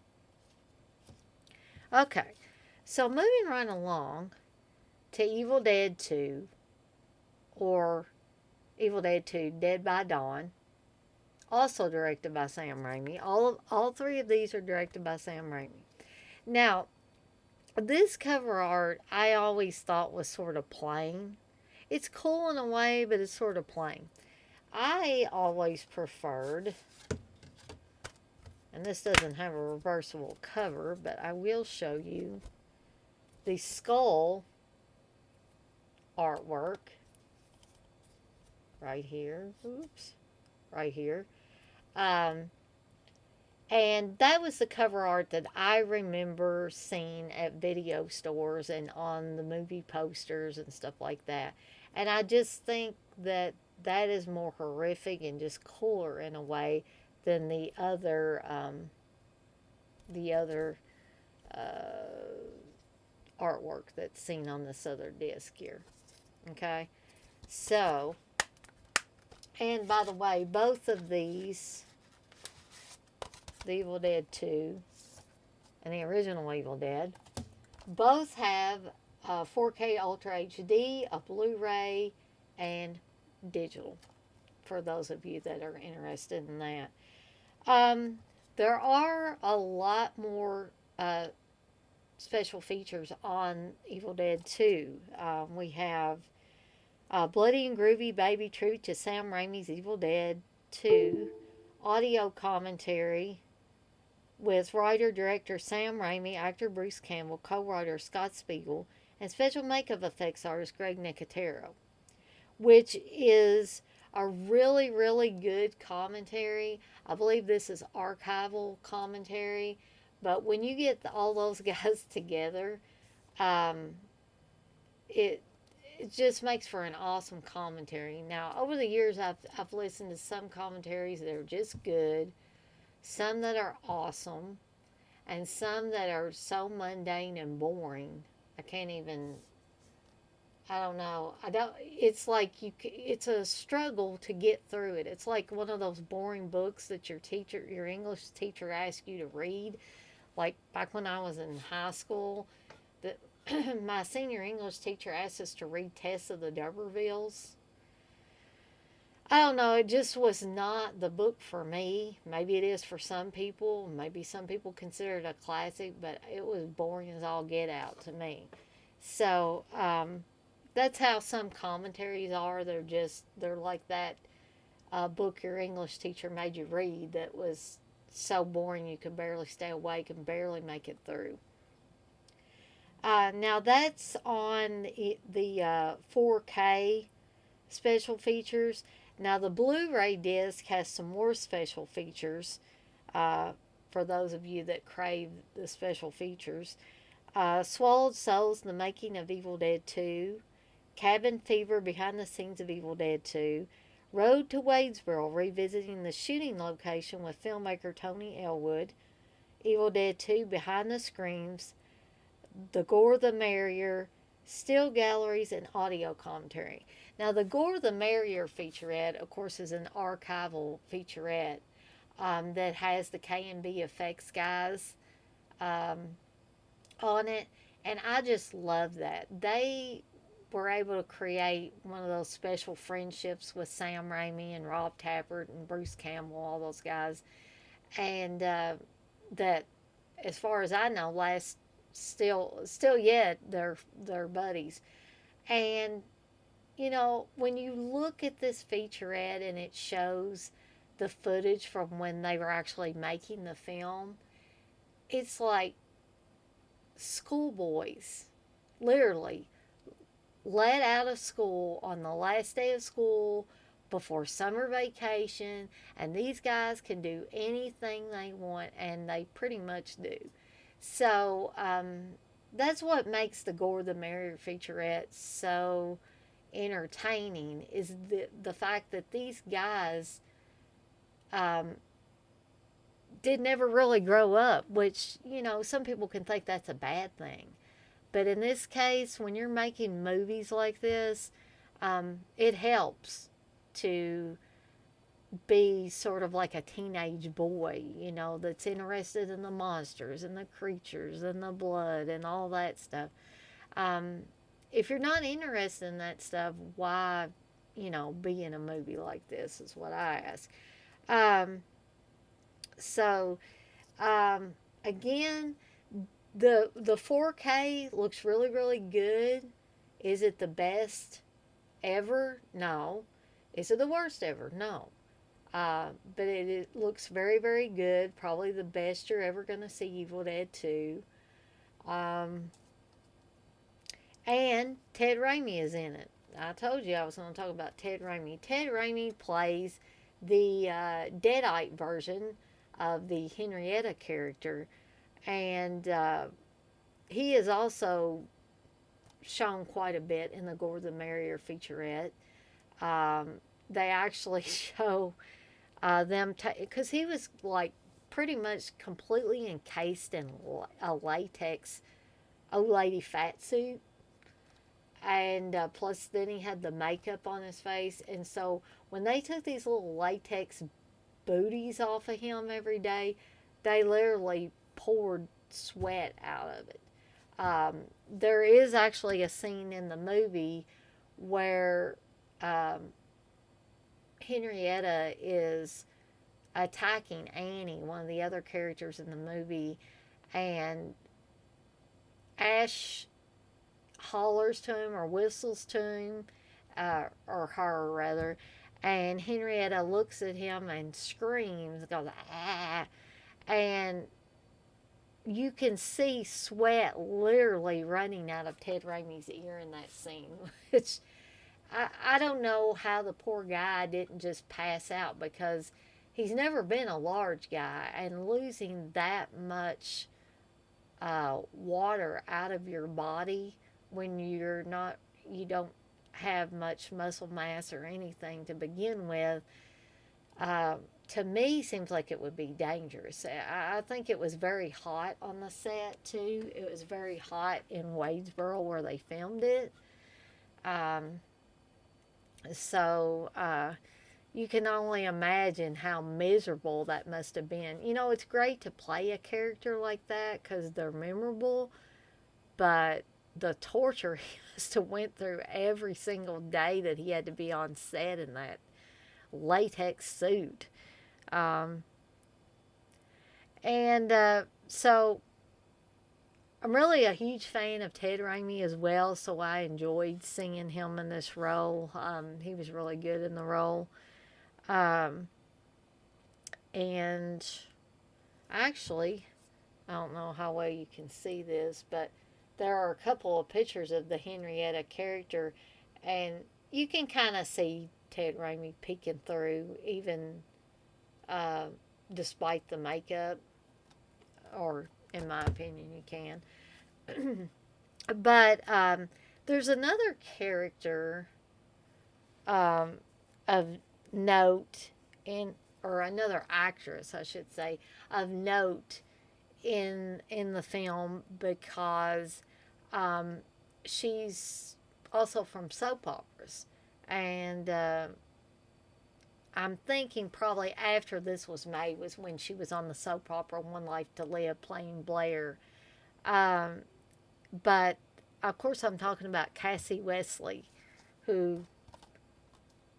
Okay, so moving right along to Evil Dead 2, or Evil Dead 2 Dead by Dawn, also directed by Sam Raimi. All three of these are directed by Sam Raimi. Now, This cover art I always thought was sort of plain. It's cool in a way, but it's sort of plain. I always preferred, and this doesn't have a reversible cover, but I will show you the skull artwork right here. Oops, right here. Um, and that was the cover art that I remember seeing at video stores and on the movie posters and stuff like that. And I just think that that is more horrific and just cooler in a way than the other artwork that's seen on this other disc here. Okay, so, and by the way, both of these, the Evil Dead 2 and the original Evil Dead, both have a 4K Ultra HD, a Blu-ray, and digital. For those of you that are interested in that, there are a lot more special features on Evil Dead 2. We have Bloody and Groovy Baby Tribute to Sam Raimi's Evil Dead 2, audio commentary with writer-director Sam Raimi, actor Bruce Campbell, co-writer Scott Spiegel, and special makeup effects artist Greg Nicotero, which is a really, really good commentary. I believe this is archival commentary, but when you get all those guys together, um, it it just makes for an awesome commentary. Now, over the years, I've listened to some commentaries that are just good, some that are awesome, and some that are so mundane and boring. I can't even. I don't know. I don't. It's like it's a struggle to get through it. It's like one of those boring books that your English teacher asks you to read. Like back when I was in high school, that my senior English teacher asked us to read Tess of the D'Urbervilles. I don't know. It just was not the book for me. Maybe it is for some people. Maybe some people consider it a classic, but it was boring as all get out to me. So that's how some commentaries are. They're like that book your English teacher made you read that was so boring you could barely stay awake and barely make it through. Now that's on the 4K special features. Now, the Blu ray disc has some more special features uh, for those of you that crave the special features. Swallowed Souls, The Making of Evil Dead 2, Cabin Fever, Behind the Scenes of Evil Dead 2, Road to Wadesboro, revisiting the shooting location with filmmaker Tony Elwood, Evil Dead 2, Behind the Screams, The Gore the Merrier, still galleries, and audio commentary. Now, the Gore the Merrier featurette, of course, is an archival featurette that has the K&B effects guys um, on it, and I just love that. They were able to create one of those special friendships with Sam Raimi and Rob Tappert and Bruce Campbell, all those guys, and that, as far as I know, last still yet they're buddies. And when you look at this featurette and it shows the footage from when they were actually making the film, it's like schoolboys, literally, let out of school on the last day of school before summer vacation, and these guys can do anything they want, and they pretty much do. So that's what makes the Gore the Merrier featurette so entertaining, is the fact that these guys um, did never really grow up, which, some people can think that's a bad thing. But in this case, when you're making movies like this, it helps to be sort of like a teenage boy, that's interested in the monsters and the creatures and the blood and all that stuff. Um, if you're not interested in that stuff, why, be in a movie like this, is what I ask. So, again, The 4K looks really really good. Is it the best ever? No. Is it the worst ever? No. But it looks very very good. Probably the best you're ever gonna see Evil Dead 2. Um, and Ted Raimi is in it. I told you I was going to talk about Ted Raimi. Ted Raimi plays the Deadite version of the Henrietta character, and he is also shown quite a bit in the Gore the Merrier featurette. They actually show them because he was like pretty much completely encased in a latex old lady fat suit, and plus then he had the makeup on his face, and so when they took these little latex booties off of him every day, they literally poured sweat out of it. There is actually a scene in the movie where um, Henrietta is attacking Annie, one of the other characters in the movie, and Ash hollers to him or whistles to him, or her rather, and Henrietta looks at him and screams, goes ah, and you can see sweat literally running out of Ted Raimi's ear in that scene. Which I don't know how the poor guy didn't just pass out, because he's never been a large guy, and losing that much water out of your body when you don't have much muscle mass or anything to begin with, uh, to me seems like it would be dangerous. I think it was very hot on the set too. It was very hot in Wadesboro where they filmed it. Um, so you can only imagine how miserable that must have been. It's great to play a character like that because they're memorable, but the torture he must have went through every single day that he had to be on set in that latex suit. Um, and so I'm really a huge fan of Ted Raimi as well, so I enjoyed seeing him in this role. He was really good in the role. Um, and actually, I don't know how well you can see this, but there are a couple of pictures of the Henrietta character, and you can kind of see Ted Raimi peeking through, even uh, despite the makeup, or in my opinion, you can. But there's another character um, of note in, or another actress, I should say, of note in the film, because um, she's also from soap operas, and I'm thinking probably after this was made was when she was on the soap opera One Life to Live playing Blair. Um, but of course, I'm talking about Cassie Wesley, who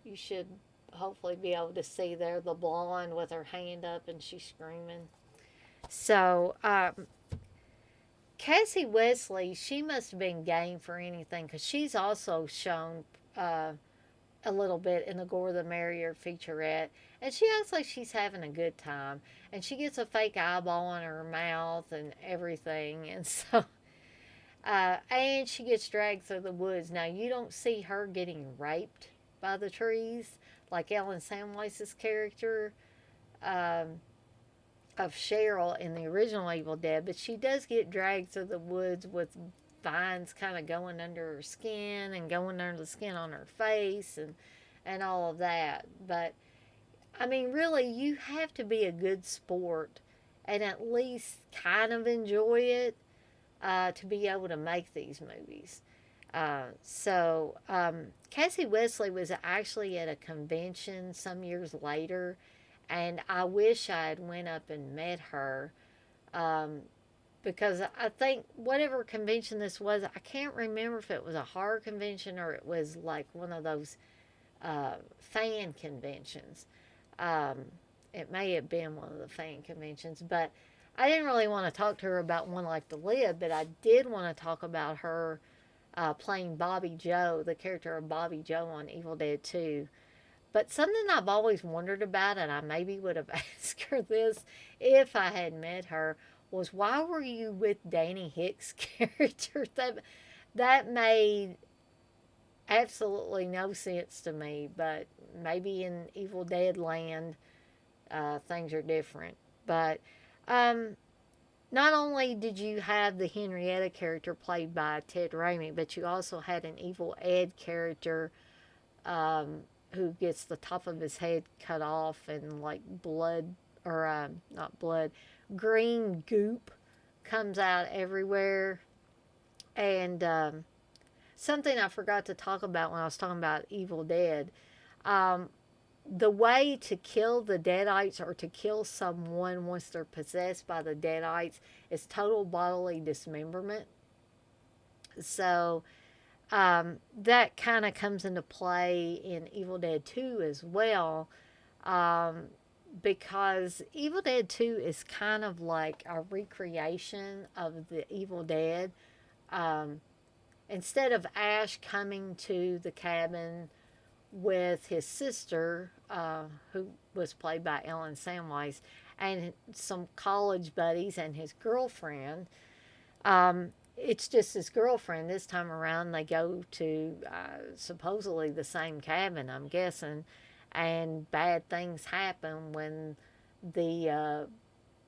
you should hopefully be able to see there, the blonde with her hand up and she's screaming. So, Cassie Wesley, she must have been game for anything, because she's also shown uh, a little bit in the Gore the Merrier featurette, and she acts like she's having a good time, and she gets a fake eyeball in her mouth and everything, and so and she gets dragged through the woods. Now you don't see her getting raped by the trees like Ellen Samwise's character um, of Cheryl in the original Evil Dead, but she does get dragged through the woods with vines kind of going under her skin and going under the skin on her face, and all of that. But I mean, really, you have to be a good sport and at least kind of enjoy it to be able to make these movies. Cassie Wesley was actually at a convention some years later, and I wish I had went up and met her, um, because I think whatever convention this was, I can't remember if it was a horror convention or it was like one of those fan conventions. Um, it may have been one of the fan conventions, but I didn't really want to talk to her about One Life to Live, but I did want to talk about her playing Bobby Joe, the character of Bobby Joe on Evil Dead 2. But something I've always wondered about, and I maybe would have asked her this if I had met her, was why were you with Danny Hicks' character? That made absolutely no sense to me. But maybe in Evil Dead land, things are different. But um, not only did you have the Henrietta character played by Ted Raimi, but you also had an Evil Ed character who gets the top of his head cut off and like blood, or not blood, green goop comes out everywhere. And something I forgot to talk about when I was talking about Evil Dead. Um, the way to kill the Deadites or to kill someone once they're possessed by the Deadites is total bodily dismemberment. So that kind of comes into play in Evil Dead 2 as well, um, because Evil Dead 2 is kind of like a recreation of the Evil Dead. Um, Instead of Ash coming to the cabin with his sister, who was played by Ellen Samwise, and some college buddies and his girlfriend, it's just his girlfriend. This time around, they go to supposedly the same cabin, I'm guessing, and bad things happen when the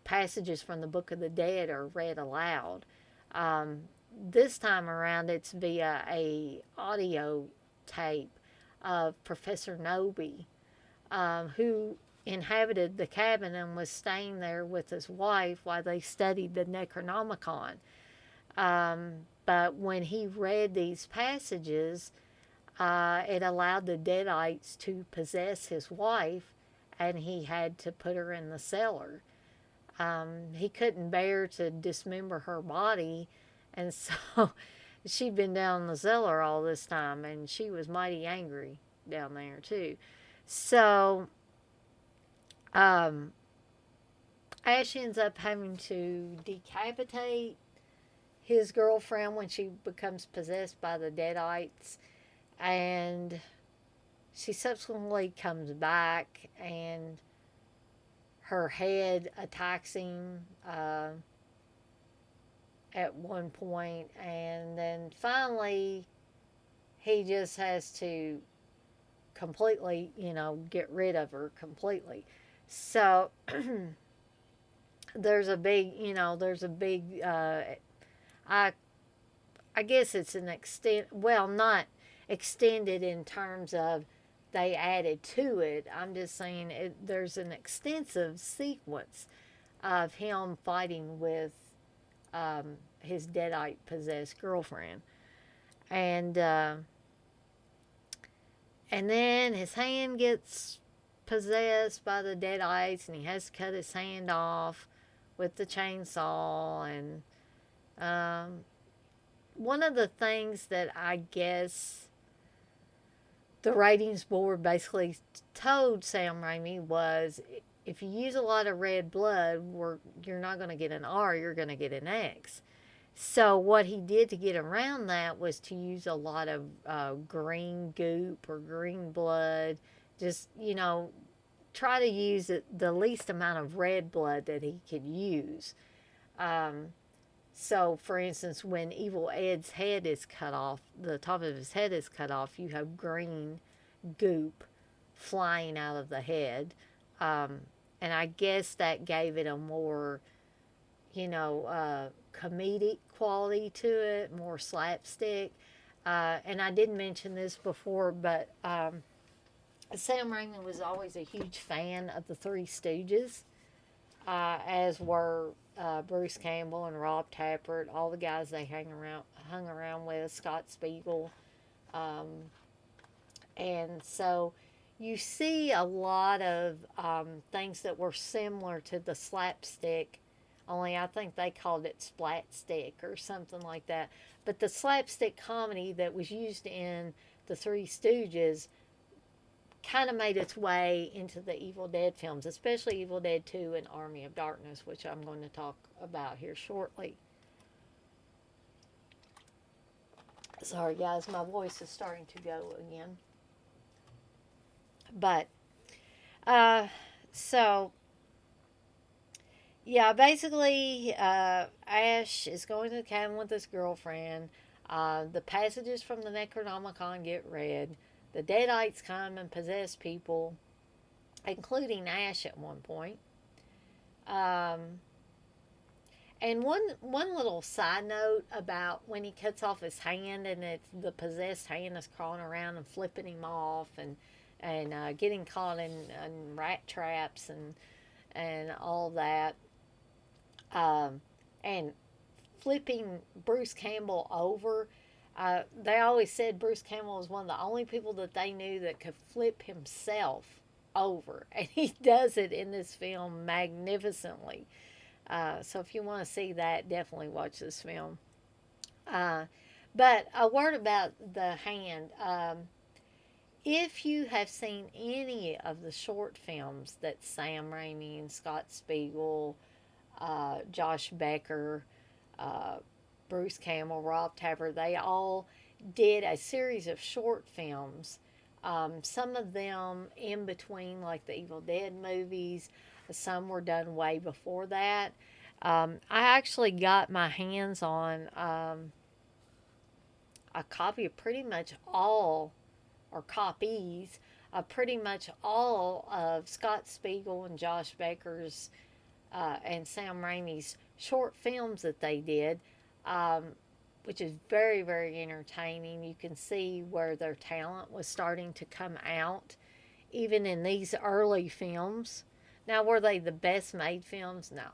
passages from the Book of the Dead are read aloud. Um, this time around, it's via a audio tape of Professor Noby, who inhabited the cabin and was staying there with his wife while they studied the Necronomicon. But when he read these passages, it allowed the Deadites to possess his wife, and he had to put her in the cellar. He couldn't bear to dismember her body, and so she'd been down in the cellar all this time, and she was mighty angry down there too. So um, Ash ends up having to decapitate his girlfriend when she becomes possessed by the Deadites, and she subsequently comes back, and her head attacks him at one point, and then finally he just has to completely, get rid of her completely. So there's a big I I guess it's an extent, well, not extended in terms of they added to it. I'm just saying there's an extensive sequence of him fighting with his deadite possessed girlfriend, and and then his hand gets possessed by the deadites, and he has to cut his hand off with the chainsaw. And one of the things that I guess the ratings board basically told Sam Raimi was, if you use a lot of red blood, you're not going to get an R, you're going to get an X. So what he did to get around that was to use a lot of green goop or green blood. Just, try to use the least amount of red blood that he could use. So, for instance, when Evil Ed's head is cut off, the top of his head is cut off, you have green goop flying out of the head. And I guess that gave it a more, comedic quality to it, more slapstick. And I did mention this before, but Sam Raimi was always a huge fan of the Three Stooges, as were Bruce Campbell and Rob Tappert, all the guys they hung around with, Scott Spiegel. Um, and so you see a lot of things that were similar to the slapstick, only I think they called it splatstick or something like that. But the slapstick comedy that was used in the Three Stooges kind of made its way into the Evil Dead films, especially Evil Dead 2 and Army of Darkness, which I'm going to talk about here shortly. Sorry, guys, my voice is starting to go again. But, uh, so, yeah, basically, Ash is going to the cabin with his girlfriend. The passages from the Necronomicon get read. The Deadites come and possess people, including Ash at one point. Um, and one little side note about when he cuts off his hand and it's the possessed hand is crawling around and flipping him off and getting caught in rat traps and all that. Um, and flipping Bruce Campbell over. They always said Bruce Campbell was one of the only people that they knew that could flip himself over, and he does it in this film magnificently. So if you want to see that, definitely watch this film. Uh, but a word about the hand. If you have seen any of the short films that Sam Raimi and Scott Spiegel, Josh Becker, uh, Bruce Campbell, Rob Tapper, they all did a series of short films. Some of them in between, like the Evil Dead movies. Some were done way before that. I actually got my hands on a copy of pretty much all, or copies of pretty much all of Scott Spiegel and Josh Becker's and Sam Raimi's short films that they did, um, which is very, very entertaining. You can see where their talent was starting to come out, even in these early films. Now, were they the best made films? No.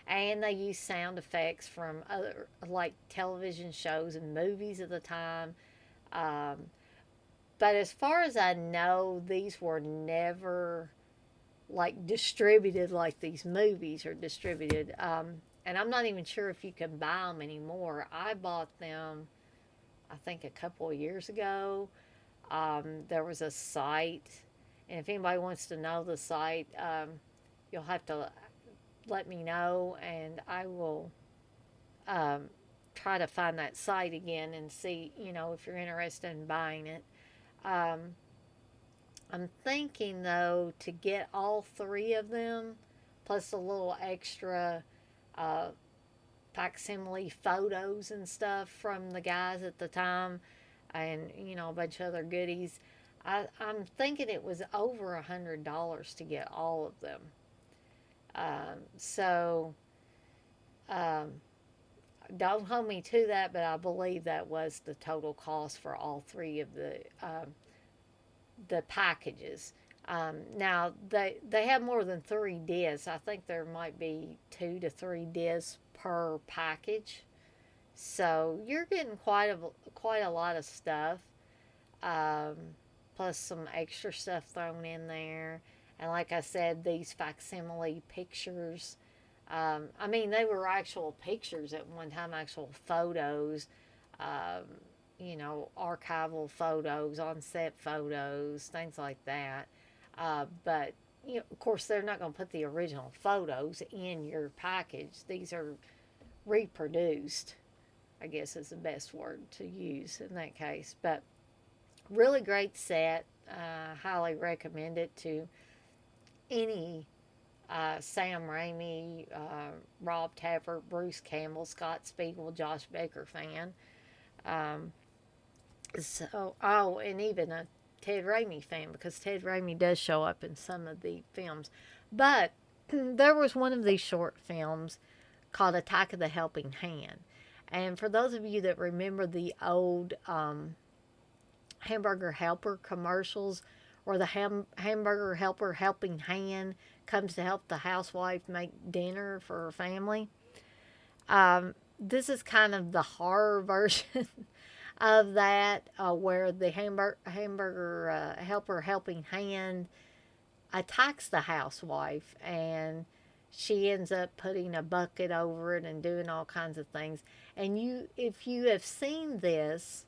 And they used sound effects from other, like television shows and movies at the time. Um, but as far as I know, these were never like distributed like these movies are distributed. And I'm not even sure if you can buy them anymore. I bought them, I think, a couple of years ago. There was a site, and if anybody wants to know the site, you'll have to let me know, and I will um, try to find that site again and see, if you're interested in buying it. Um, I'm thinking though to get all three of them, plus a little extra uh, facsimile photos and stuff from the guys at the time, and a bunch of other goodies. I'm thinking it was over $100 to get all of them. So um, don't hold me to that, but I believe that was the total cost for all three of the packages. Now they have more than three discs. I think there might be 2 to 3 discs per package, so you're getting quite a lot of stuff, um, plus some extra stuff thrown in there. And like I said, these facsimile pictures. I mean, they were actual pictures at one time, actual photos. Um, archival photos, on set photos, things like that. But, of course, they're not going to put the original photos in your package. These are reproduced, I guess is the best word to use in that case. But really great set. Highly recommend it to any Sam Raimi, Rob Tapper, Bruce Campbell, Scott Spiegel, Josh Baker fan. Um, and even a Ted Raimi fan, because Ted Raimi does show up in some of the films. But there was one of these short films called Attack of the Helping Hand. And for those of you that remember the old Hamburger Helper commercials, or the Hamburger Helper helping hand comes to help the housewife make dinner for her family, this is kind of the horror version of that, where the hamburger helper helping hand attacks the housewife, and she ends up putting a bucket over it and doing all kinds of things. And if you have seen this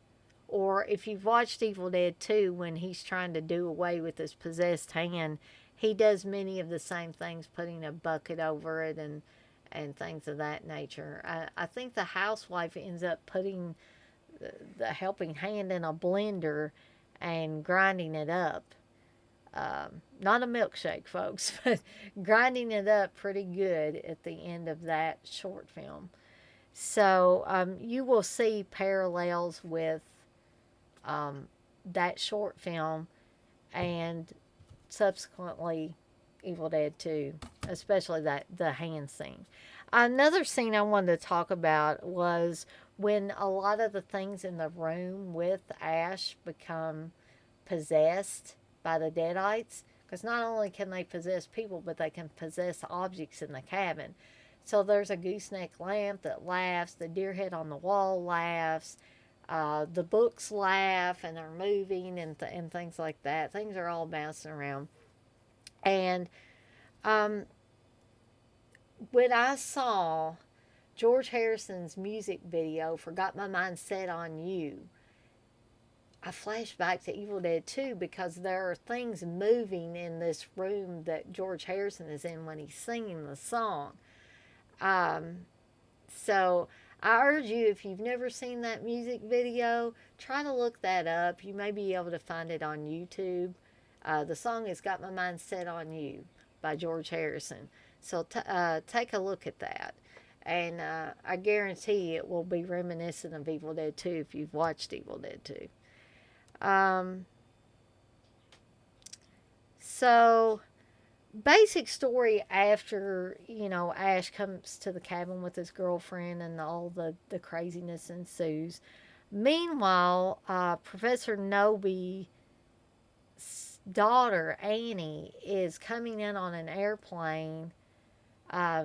Or if you've watched Evil Dead 2, when he's trying to do away with his possessed hand, he does many of the same things, putting a bucket over it and things of that nature. I think the housewife ends up putting the helping hand in a blender and grinding it up. Not a milkshake, folks, but grinding it up pretty good at the end of that short film. So you will see parallels with um, that short film and subsequently Evil Dead 2, especially that the hand scene. Another scene I wanted to talk about was when a lot of the things in the room with Ash become possessed by the Deadites. Because not only can they possess people, but they can possess objects in the cabin. So there's a gooseneck lamp that laughs, the deer head on the wall laughs, the books laugh and they're moving and things like that. Things are all bouncing around. And um, when I saw George Harrison's music video for Got My Mind Set on You, I flashed back to Evil Dead 2 because there are things moving in this room that George Harrison is in when he's singing the song. Um, so I urge you, if you've never seen that music video, try to look that up. You may be able to find it on YouTube. The song is Got My Mind Set on You by George Harrison. So take a look at that. And I guarantee it will be reminiscent of Evil Dead 2 if you've watched Evil Dead 2. Um, so basic story after Ash comes to the cabin with his girlfriend and all the craziness ensues. Meanwhile, Professor Noby's daughter Annie is coming in on an airplane.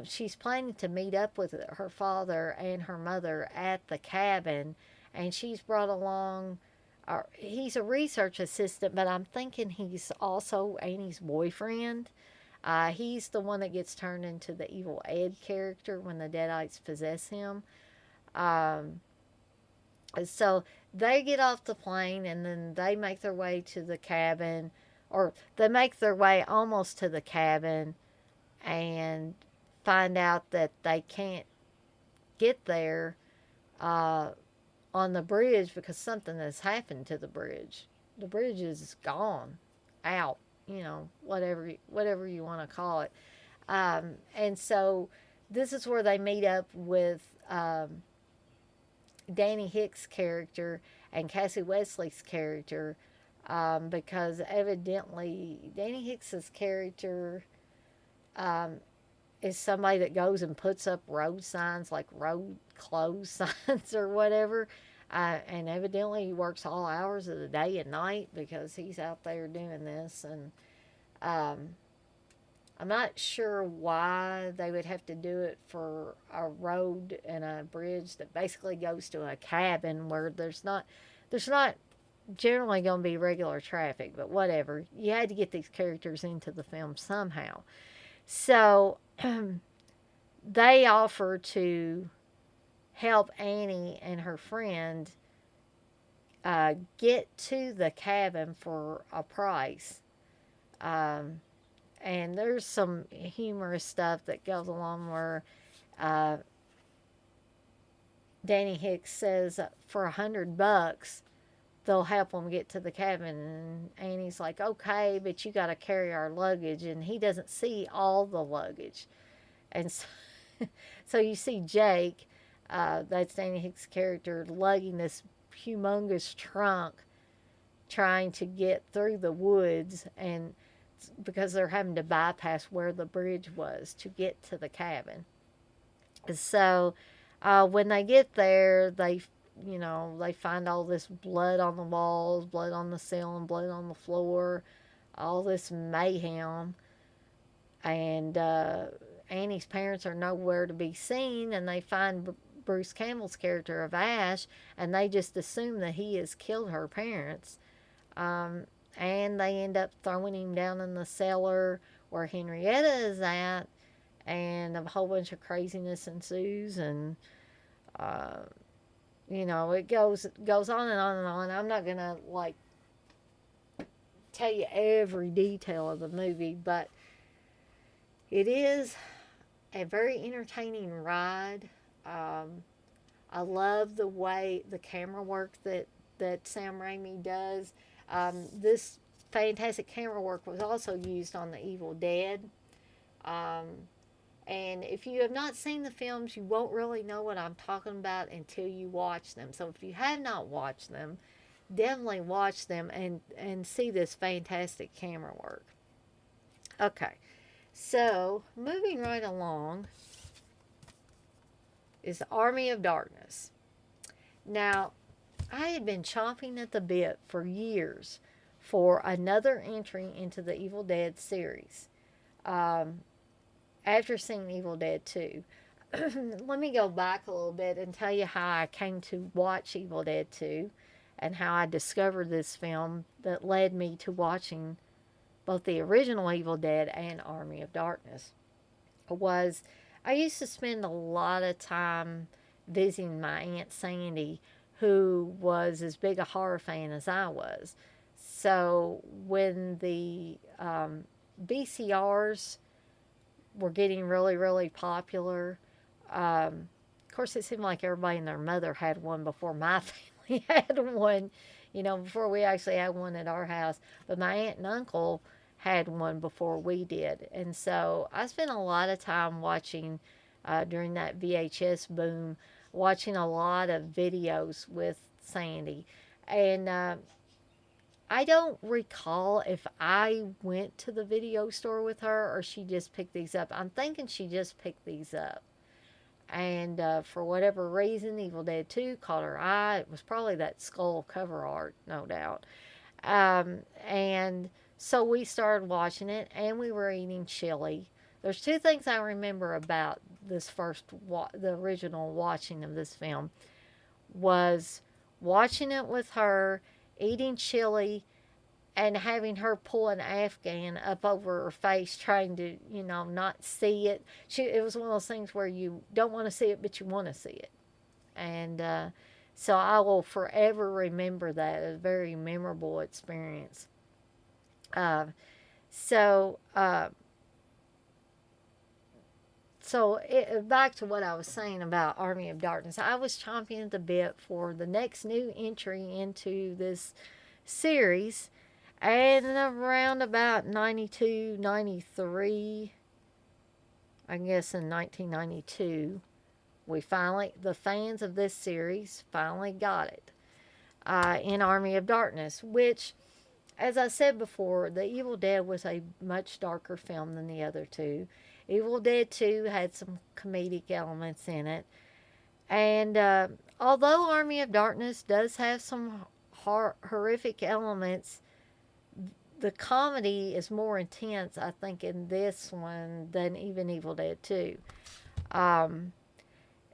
She's planning to meet up with her father and her mother at the cabin, and she's brought along. He's a research assistant, but I'm thinking he's also Annie's boyfriend. He's the one that gets turned into the evil Ed character when the Deadites possess him. Um, so they get off the plane and then they make their way to the cabin, or they make their way almost to the cabin and find out that they can't get there uh, on the bridge because something has happened to the bridge. The bridge is gone, out, whatever you want to call it. And so this is where they meet up with Danny Hicks' character and Cassie Wesley's character, because evidently Danny Hicks's character um, is somebody that goes and puts up road signs, like road closed signs or whatever. And evidently he works all hours of the day and night because he's out there doing this. And um, I'm not sure why they would have to do it for a road and a bridge that basically goes to a cabin where there's not generally going to be regular traffic, but whatever. You had to get these characters into the film somehow. So they offer to help Annie and her friend get to the cabin for a price. Um, and there's some humorous stuff that goes along where uh, Danny Hicks says for $100 they'll help them get to the cabin, and Annie's like, okay, but you got to carry our luggage, and he doesn't see all the luggage, and so, so you see Jake, that's Danny Hicks' character, lugging this humongous trunk, trying to get through the woods, and because they're having to bypass where the bridge was to get to the cabin. So when they get there, they find all this blood on the walls, blood on the ceiling, blood on the floor, all this mayhem. And Annie's parents are nowhere to be seen, and they find Bruce Campbell's character of Ash, and they just assume that he has killed her parents. Um, and they end up throwing him down in the cellar where Henrietta is at, and a whole bunch of craziness ensues. And It goes on and on and on. I'm not gonna like tell you every detail of the movie, but it is a very entertaining ride. Um, I love the way the camera work that Sam Raimi does. This fantastic camera work was also used on The Evil Dead. Um, and if you have not seen the films, you won't really know what I'm talking about until you watch them. So if you have not watched them, definitely watch them and see this fantastic camera work. Okay, so moving right along is Army of Darkness. Now, I had been chomping at the bit for years for another entry into the Evil Dead series. Um, After seeing Evil Dead 2, let me go back a little bit and tell you how I came to watch Evil Dead 2 and how I discovered this film that led me to watching both the original Evil Dead and Army of Darkness. Was I used to spend a lot of time visiting my Aunt Sandy, who was as big a horror fan as I was. So when the VCRs were getting really, really popular, of course, it seemed like everybody and their mother had one before my family had one, before we actually had one at our house. But my aunt and uncle had one before we did. And so I spent a lot of time watching during that VHS boom, watching a lot of videos with Sandy. And I don't recall if I went to the video store with her or she just picked these up. I'm thinking she just picked these up. And for whatever reason, Evil Dead 2 caught her eye. It was probably that skull cover art, no doubt. And so we started watching it, and we were eating chili. There's two things I remember about this the original watching of this film was watching it with her, eating chili, and having her pull an Afghan up over her face, trying to, not see it. It was one of those things where you don't want to see it, but you want to see it. And so I will forever remember that as a very memorable experience. Uh, so, uh, Back to what I was saying about Army of Darkness. I was chomping at the bit for the next new entry into this series. And around about 92, 93, I guess in 1992, the fans of this series finally got it in Army of Darkness, which, as I said before, The Evil Dead was a much darker film than the other two. Evil Dead 2 had some comedic elements in it. And although Army of Darkness does have some horrific elements, the comedy is more intense, I think, in this one than even Evil Dead 2. Um,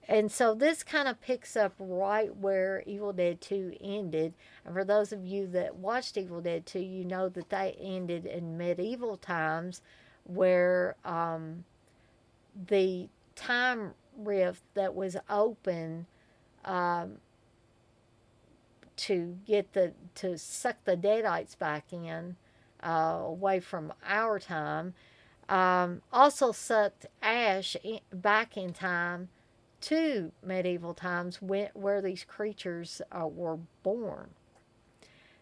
and so this kind of picks up right where Evil Dead 2 ended. And for those of you that watched Evil Dead 2, you know that they ended in medieval times where the time rift that was open um, to suck the Deadites back in away from our time, also sucked Ash back in time to medieval times where these creatures were born.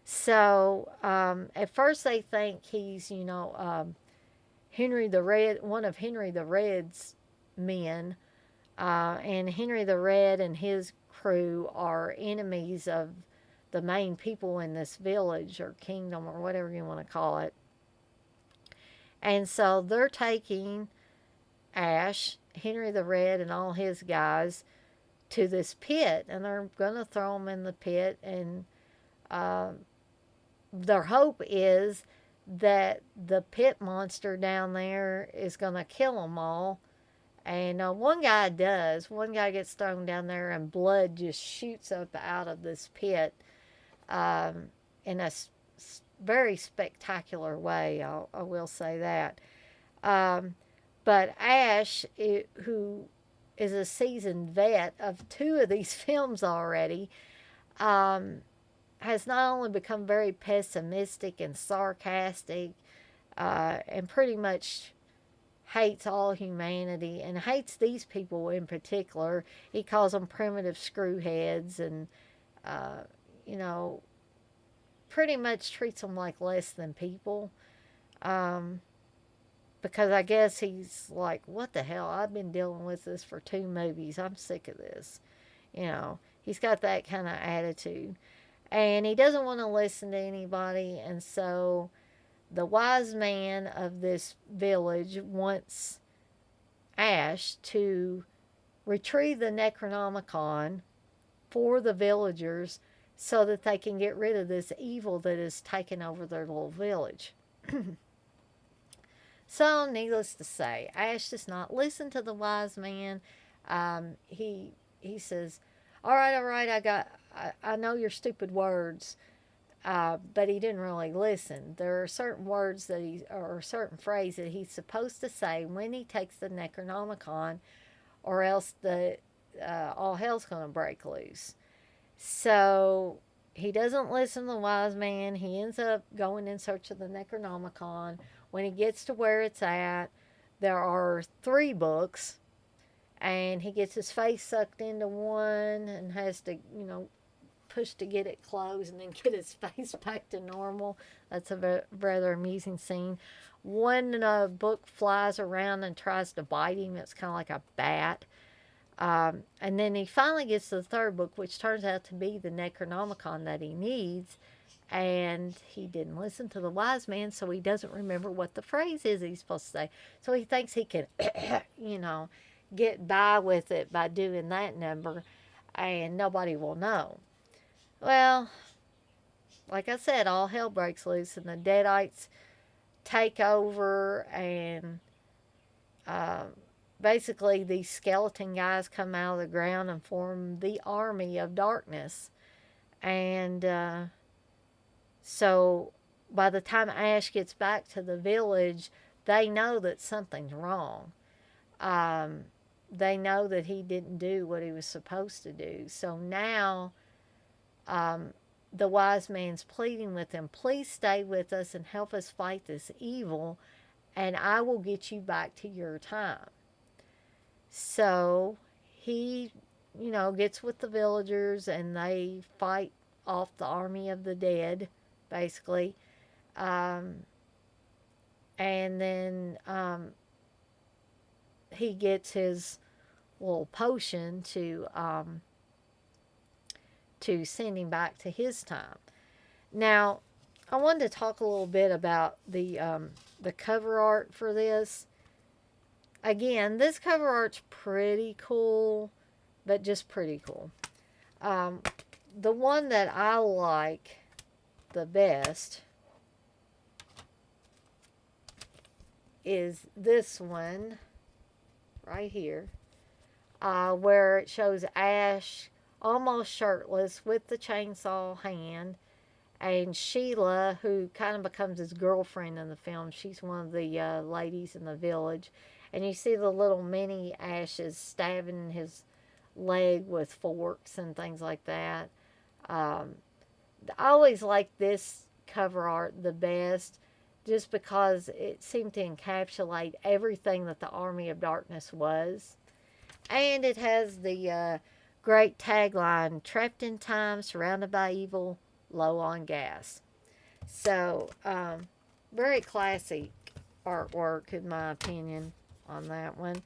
So at first they think he's, Henry the Red, one of Henry the Red's men, and Henry the Red and his crew are enemies of the main people in this village or kingdom or whatever you want to call it. And so they're taking Ash, Henry the Red, and all his guys to this pit, and they're going to throw them in the pit. And their hope is that the pit monster down there is going to kill them all. And one guy does. One guy gets thrown down there, and blood just shoots up out of this pit in a very spectacular way. I will say that. But Ash, who is a seasoned vet of two of these films already, um, has not only become very pessimistic and sarcastic, and pretty much hates all humanity and hates these people in particular. He calls them primitive screwheads and, uh, you know, pretty much treats them like less than people. Um, because I guess he's like, what the hell? I've been dealing with this for two movies. I'm sick of this. He's got that kind of attitude. And he doesn't want to listen to anybody. And so the wise man of this village wants Ash to retrieve the Necronomicon for the villagers so that they can get rid of this evil that has taken over their little village. So, needless to say, Ash does not listen to the wise man. He says, all right, I know your stupid words." But he didn't really listen. There are certain words or certain phrases that he's supposed to say when he takes the Necronomicon, or else all hell's going to break loose. So he doesn't listen to the wise man. He ends up going in search of the Necronomicon. When he gets to where it's at, there are 3 books, and he gets his face sucked into one and has to, push to get it closed and then get his face back to normal. That's a rather amusing scene. One book flies around and tries to bite him. It's kind of like a bat. And then he finally gets to the 3rd book, which turns out to be the Necronomicon that he needs. And he didn't listen to the wise man, so he doesn't remember what the phrase is he's supposed to say. So he thinks he can, get by with it by doing that number, and nobody will know. Well, like I said, all hell breaks loose, and the Deadites take over, and uh, basically these skeleton guys come out of the ground and form the army of darkness. And so by the time Ash gets back to the village, they know that something's wrong. They know that he didn't do what he was supposed to do. So now the wise man's pleading with him, please stay with us and help us fight this evil, and I will get you back to your time. So he, gets with the villagers, and they fight off the army of the dead, basically. And then he gets his little potion to send him back to his time. Now, I wanted to talk a little bit about the cover art for this. Again, this cover art's pretty cool, but just pretty cool. The one that I like the best is this one right here, where it shows Ash almost shirtless with the chainsaw hand, and Sheila, who kind of becomes his girlfriend in the film. She's one of the ladies in the village, and you see the little mini Ashes stabbing his leg with forks and things like that. I always liked this cover art the best, just because it seemed to encapsulate everything that the Army of Darkness was. And it has the great tagline, trapped in time, surrounded by evil, low on gas. So, very classic artwork, in my opinion, on that one.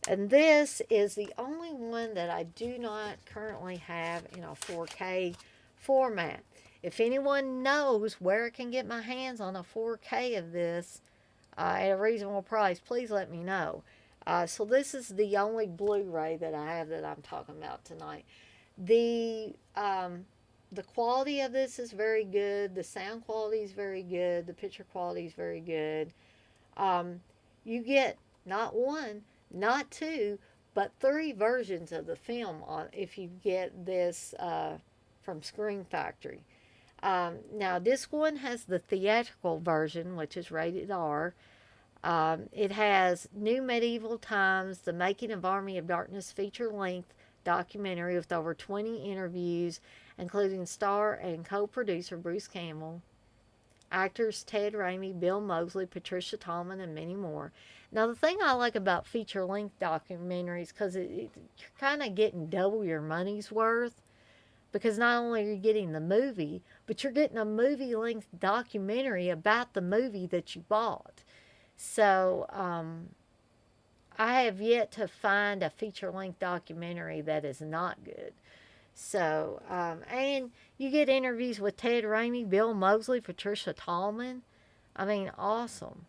And this is the only one that I do not currently have in a 4K format. If anyone knows where I can get my hands on a 4K of this at a reasonable price, please let me know. So this is the only Blu-ray that I have that I'm talking about tonight. The quality of this is very good. The sound quality is very good. The picture quality is very good. You get not one, not two, but 3 versions of the film if you get this from Screen Factory. Now, disc 1 has the theatrical version, which is rated R. It has New Medieval Times, The Making of Army of Darkness feature length documentary with over 20 interviews, including star and co producer Bruce Campbell, actors Ted Raimi, Bill Moseley, Patricia Tallman, and many more. Now, the thing I like about feature length documentaries, because you're kind of getting double your money's worth, because not only are you getting the movie, but you're getting a movie length documentary about the movie that you bought. So, I have yet to find a feature length documentary that is not good. So, and you get interviews with Ted Raimi, Bill Moseley, Patricia Tallman. I mean, awesome.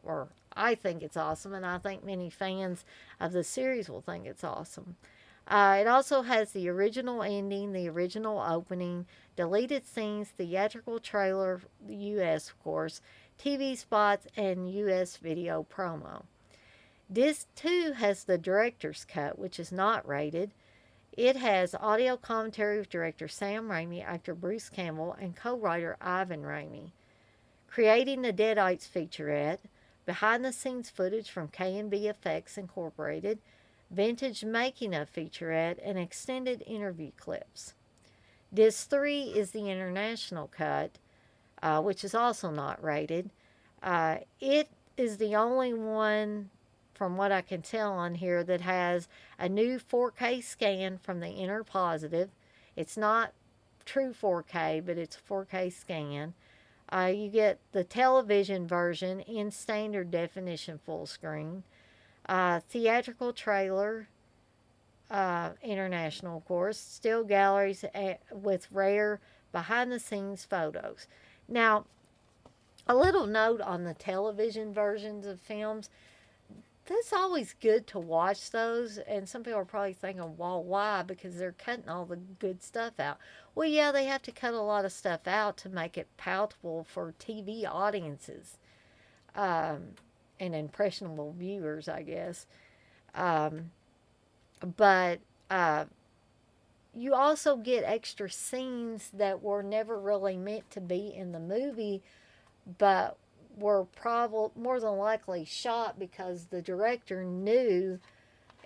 Or I think it's awesome, and I think many fans of the series will think it's awesome. It also has the original ending, the original opening, deleted scenes, theatrical trailer, the US, of course, TV spots, and US video promo. Disc 2 has the director's cut, which is not rated. It has audio commentary with director Sam Raimi, actor Bruce Campbell, and co writer Ivan Raimi. Creating the Deadites featurette, behind the scenes footage from K&B Effects Incorporated, vintage making of featurette, and extended interview clips. Disc 3 is the international cut, which is also not rated. It is the only one, from what I can tell on here, that has a new 4K scan from the inner positive. It's not true 4K, but it's a 4K scan. You get the television version in standard definition full screen. Theatrical trailer, international, of course. Still galleries with rare behind the scenes photos. Now, a little note on the television versions of films. That's always good to watch those, and some people are probably thinking, well, why? Because they're cutting all the good stuff out. Well, yeah, they have to cut a lot of stuff out to make it palatable for TV audiences, um, and impressionable viewers, I guess. Um, but you also get extra scenes that were never really meant to be in the movie, but were probably more than likely shot because the director knew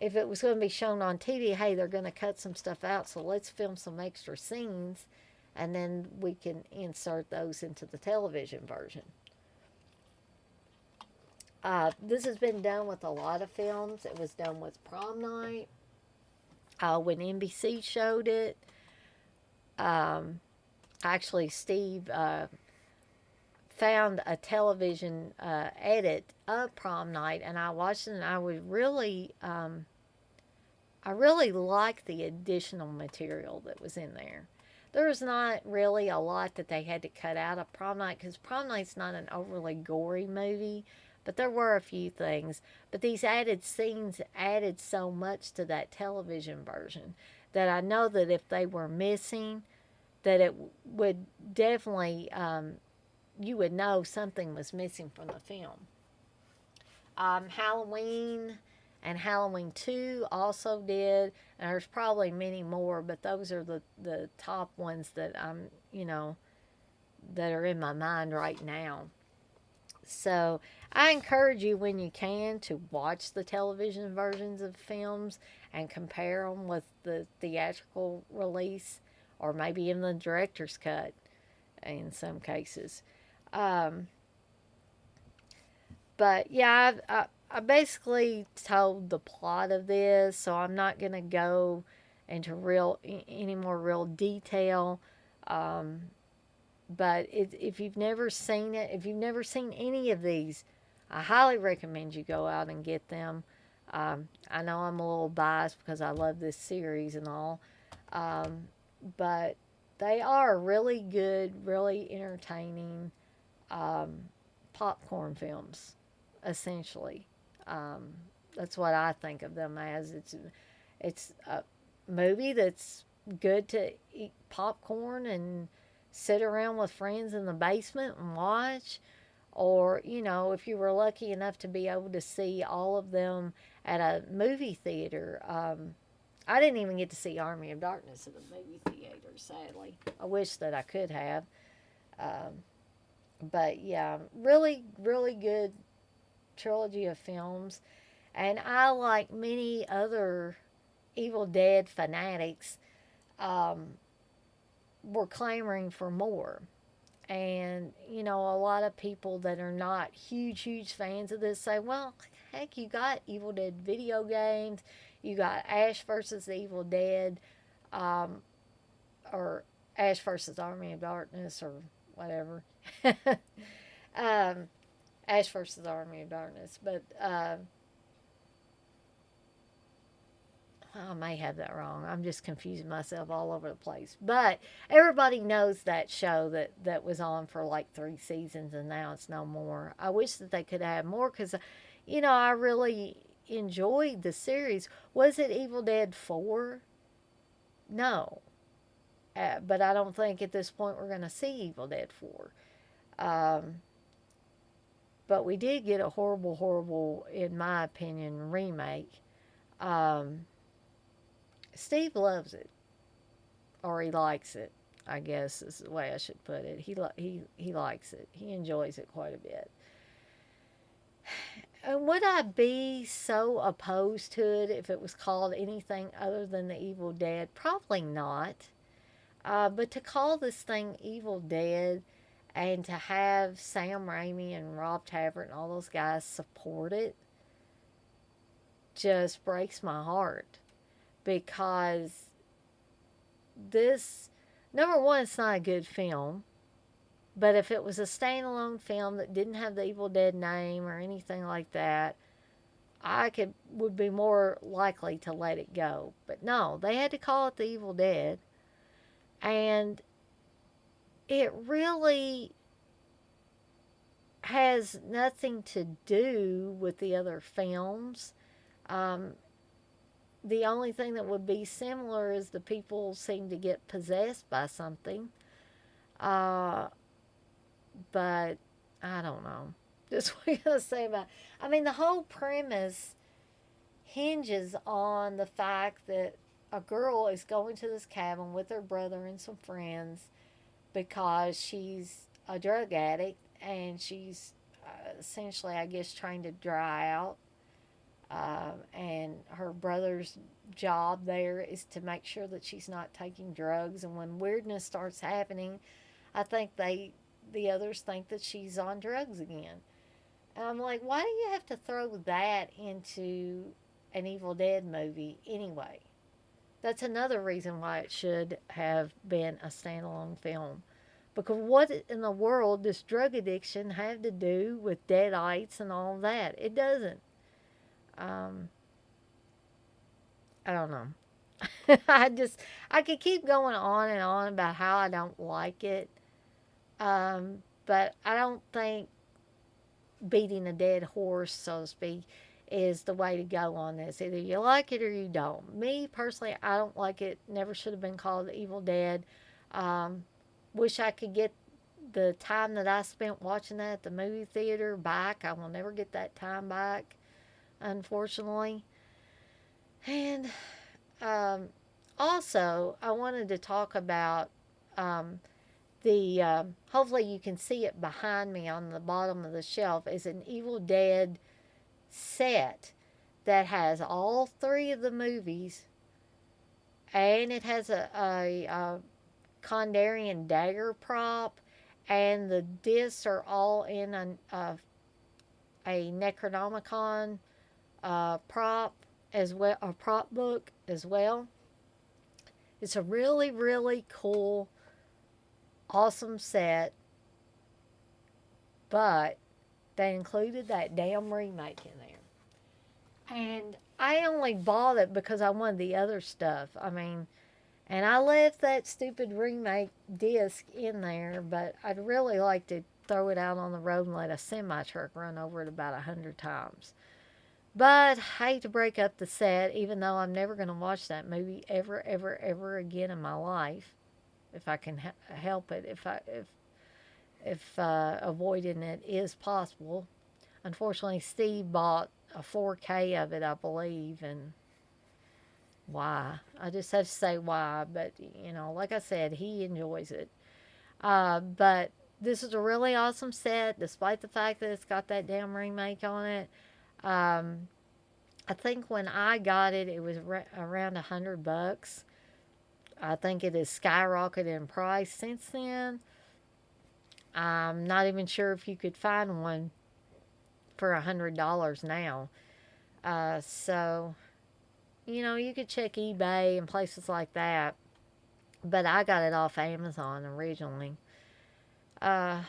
if it was going to be shown on TV, hey, they're going to cut some stuff out, so let's film some extra scenes, and then we can insert those into the television version. This has been done with a lot of films. It was done with Prom Night, when NBC showed it. Actually, Steve found a television edit of Prom Night, and I watched it, and I really liked the additional material that was in there. There was not really a lot that they had to cut out of Prom Night, because Prom Night's not an overly gory movie, but there were a few things. But these added scenes added so much to that television version that I know that if they were missing, that it would definitely, you would know something was missing from the film. Halloween and Halloween 2 also did, and there's probably many more, but those are the top ones that that are in my mind right now. So I encourage you, when you can, to watch the television versions of films and compare them with the theatrical release, or maybe even the director's cut in some cases. Um, but yeah, I basically told the plot of this, so I'm not going to go into any more real detail. Um, but if you've never seen it, if you've never seen any of these, I highly recommend you go out and get them. I know I'm a little biased because I love this series and all, um, but they are really good, really entertaining, um, popcorn films, essentially. Um, that's what I think of them as. It's a movie that's good to eat popcorn and sit around with friends in the basement and watch. Or, if you were lucky enough to be able to see all of them at a movie theater. I didn't even get to see Army of Darkness at a movie theater, sadly. I wish that I could have. Um, But yeah, really, really good trilogy of films. And I, like many other Evil Dead fanatics, um, were clamoring for more. And, a lot of people that are not huge, huge fans of this say, well, heck, you got Evil Dead video games, you got Ash versus the Evil Dead, um, or Ash versus Army of Darkness, or whatever. um, Ash versus Army of Darkness. But I may have that wrong. I'm just confusing myself all over the place. But everybody knows that show that was on for like 3 seasons and now it's no more. I wish that they could have more because, I really enjoyed the series. Was it Evil Dead 4? No. But I don't think at this point we're going to see Evil Dead 4. Um, but we did get a horrible, horrible, in my opinion, remake. Um, Steve loves it, or he likes it. I guess is the way I should put it. He likes it. He enjoys it quite a bit. And would I be so opposed to it if it was called anything other than The Evil Dead? Probably not. But to call this thing Evil Dead and to have Sam Raimi and Rob Tappert and all those guys support it just breaks my heart because this, number one, it's not a good film. But if it was a standalone film that didn't have the Evil Dead name or anything like that, I would be more likely to let it go. But no, they had to call it the Evil Dead, and it really has nothing to do with the other films. Um, the only thing that would be similar is the people seem to get possessed by something. Uh, but I don't know. Just what I gotta say about. I mean, the whole premise hinges on the fact that a girl is going to this cabin with her brother and some friends because she's a drug addict and she's essentially, I guess, trying to dry out. And her brother's job there is to make sure that she's not taking drugs. And when weirdness starts happening, I think the others think that she's on drugs again. And I'm like, why do you have to throw that into an Evil Dead movie anyway? That's another reason why it should have been a standalone film. Because what in the world does drug addiction have to do with deadites and all that? It doesn't. Um, I don't know. I could keep going on and on about how I don't like it. But I don't think beating a dead horse, so to speak, is the way to go on this. Either you like it or you don't. Me personally, I don't like it. Never should have been called Evil Dead. Um, Wish I could get the time that I spent watching that at the movie theater back. I will never get that time back, unfortunately. And also, I wanted to talk about um, hopefully you can see it behind me on the bottom of the shelf is an Evil Dead set that has all three of the movies, and it has a Condarian dagger prop, and the discs are all in a Necronomicon prop as well, a prop book as well. It's a really, really cool, awesome set, but they included that damn remake in there. And I only bought it because I wanted the other stuff. I mean, and I left that stupid remake disc in there, but I'd really like to throw it out on the road and let a semi truck run over it about 100 times. But I hate to break up the set, even though I'm never going to watch that movie ever, ever, ever again in my life, if I can help it. If avoiding it is possible. Unfortunately, Steve bought a 4K of it, I believe, and why? I just have to say why, but like I said, he enjoys it. But this is a really awesome set, despite the fact that it's got that damn remake on it. Um, I think when I got it, it was around $100. I think it has skyrocketed in price since then. I'm not even sure if you could find one for $100 now. So you could check eBay and places like that, but I got it off Amazon originally. Uh,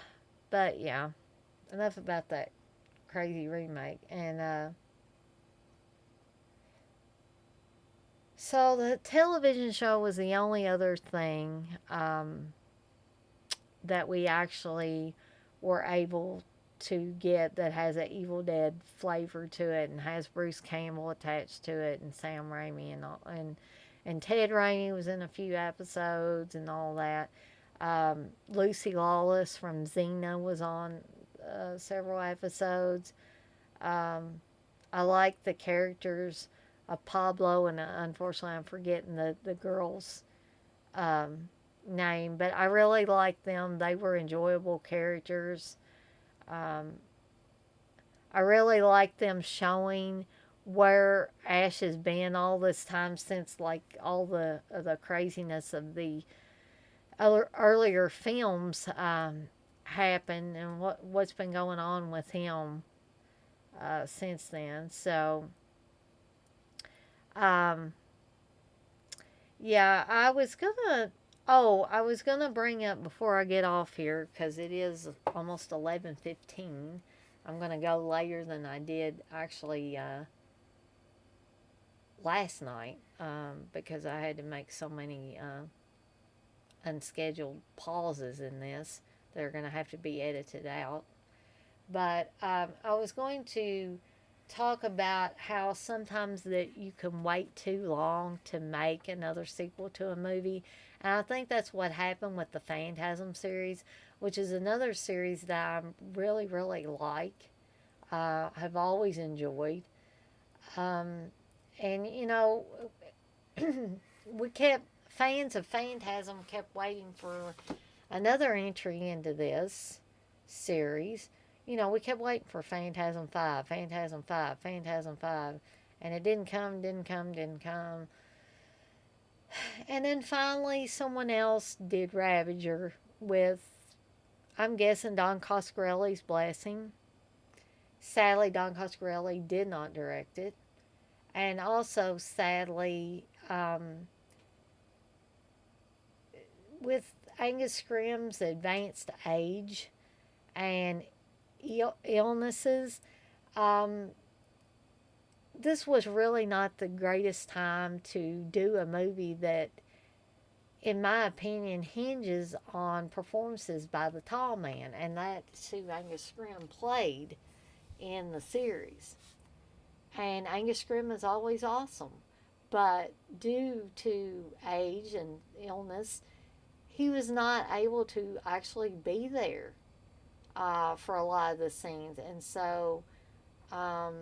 but yeah, enough about that crazy remake. And so the television show was the only other thing that we actually were able to get that has an Evil Dead flavor to it and has Bruce Campbell attached to it and Sam Raimi and Ted Raimi was in a few episodes and all that. Lucy Lawless from Xena was on several episodes. Um, I like the characters of Pablo, and unfortunately, I'm forgetting the girl's um, name, but I really liked them. They were enjoyable characters. Um, I really liked them showing where Ash has been all this time since like all the craziness of the earlier films happened and what's been going on with him since then. So um, yeah, I was gonna bring up before I get off here because it is almost 11:15. I'm gonna go later than I did actually last night because I had to make so many unscheduled pauses in this that are gonna have to be edited out. But I was going to talk about how sometimes that you can wait too long to make another sequel to a movie. And I think that's what happened with the Phantasm series, which is another series that I really, really like. Have always enjoyed. Um, and we kept fans of Phantasm kept waiting for another entry into this series. We kept waiting for Phantasm 5, Phantasm 5, Phantasm 5, and it didn't come, didn't come, didn't come. And then finally, someone else did Ravager with, I'm guessing, Don Coscarelli's blessing. Sadly, Don Coscarelli did not direct it. And also, sadly, with Angus Scrimm's advanced age and illnesses, um, this was really not the greatest time to do a movie that, in my opinion, hinges on performances by the tall man, and that's who Angus Scrimm played in the series. And Angus Scrimm is always awesome, but due to age and illness, he was not able to actually be there for a lot of the scenes, and so um,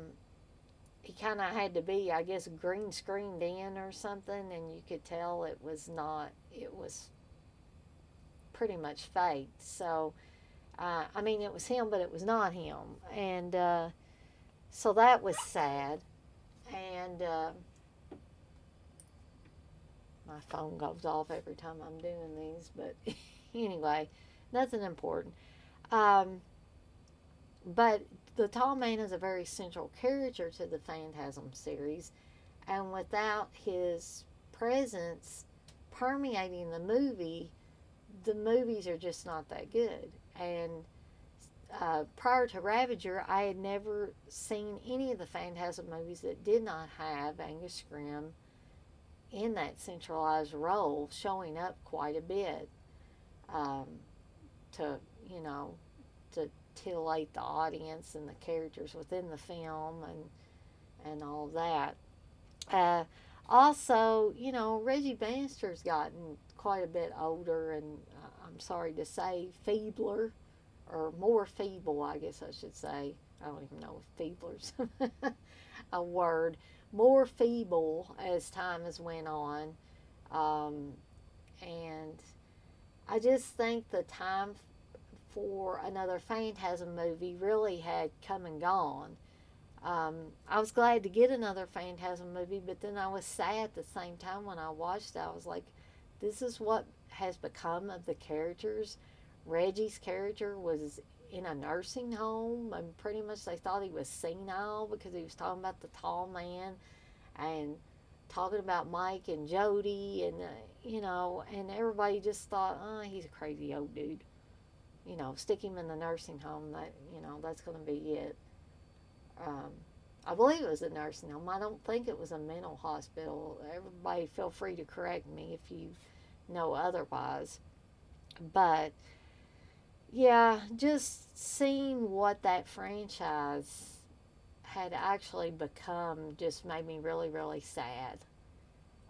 he kind of had to be, I guess, green screened in or something, and you could tell it was not. It was pretty much faked. So, I mean, it was him, but it was not him, and so that was sad. And my phone goes off every time I'm doing these, but anyway, nothing important. Um, but the Tall Man is a very central character to the Phantasm series, and without his presence permeating the movies are just not that good. And prior to Ravager, I had never seen any of the Phantasm movies that did not have Angus Scrimm in that centralized role, showing up quite a bit um, to, you know, to titillate the audience and the characters within the film and all of that. Uh, Also, Reggie Bannister's gotten quite a bit older and I'm sorry to say feebler or more feeble, I guess I should say. I don't even know if feebler's a word. More feeble as time has went on. Um, and I just think the time for another Phantasm movie really had come and gone. I was glad to get another Phantasm movie, but then I was sad at the same time when I watched it. I was like, this is what has become of the characters. Reggie's character was in a nursing home, and pretty much they thought he was senile because he was talking about the tall man and talking about Mike and Jody, and and everybody just thought, oh, he's a crazy old dude. Stick him in the nursing home. That's going to be it. Um, I believe it was a nursing home. I don't think it was a mental hospital. Everybody feel free to correct me if you know otherwise. But yeah, just seeing what that franchise had actually become just made me really, really sad.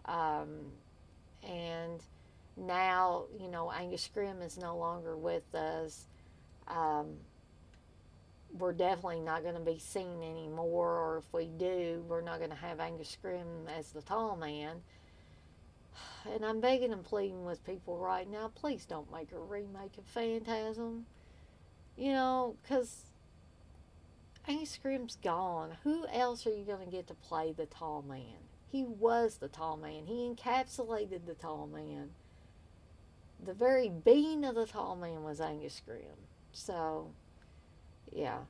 Um, and now, Angus Scrimm is no longer with us. Um, we're definitely not going to be seen anymore, or if we do, we're not going to have Angus Scrimm as the tall man. And I'm begging and pleading with people right now, please don't make a remake of Phantasm. Because Angus Scrimm's gone. Who else are you going to get to play the tall man? He was the tall man. He encapsulated the tall man. The very being of the tall man was Angus Scrimm. So, yeah.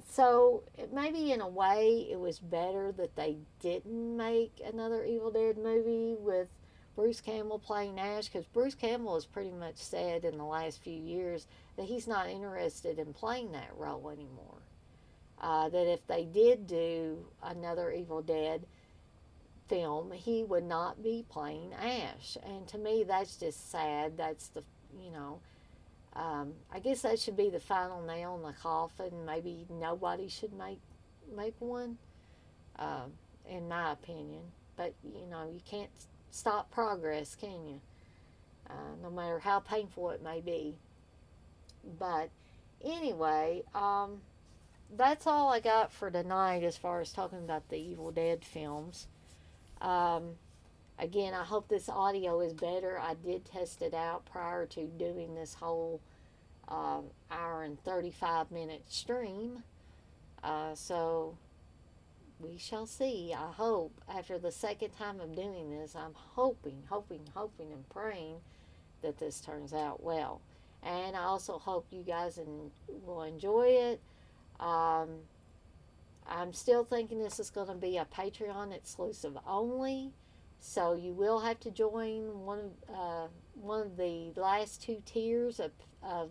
So maybe in a way it was better that they didn't make another Evil Dead movie with Bruce Campbell playing Ash, because Bruce Campbell has pretty much said in the last few years that he's not interested in playing that role anymore. That if they did do another Evil Dead film, he would not be playing Ash. And to me, that's just sad. That's you know, I guess that should be the final nail in the coffin. Maybe nobody should make one, um, in my opinion. But you can't stop progress, can you? No matter how painful it may be. But anyway, that's all I got for tonight as far as talking about the Evil Dead films. Um, Again, I hope this audio is better. I did test it out prior to doing this whole hour and 35-minute stream. So we shall see. I hope after the second time of doing this, I'm hoping, and praying that this turns out well. And I also hope you guys will enjoy it. Um, I'm still thinking this is going to be a Patreon exclusive only. So you will have to join one of the last two tiers of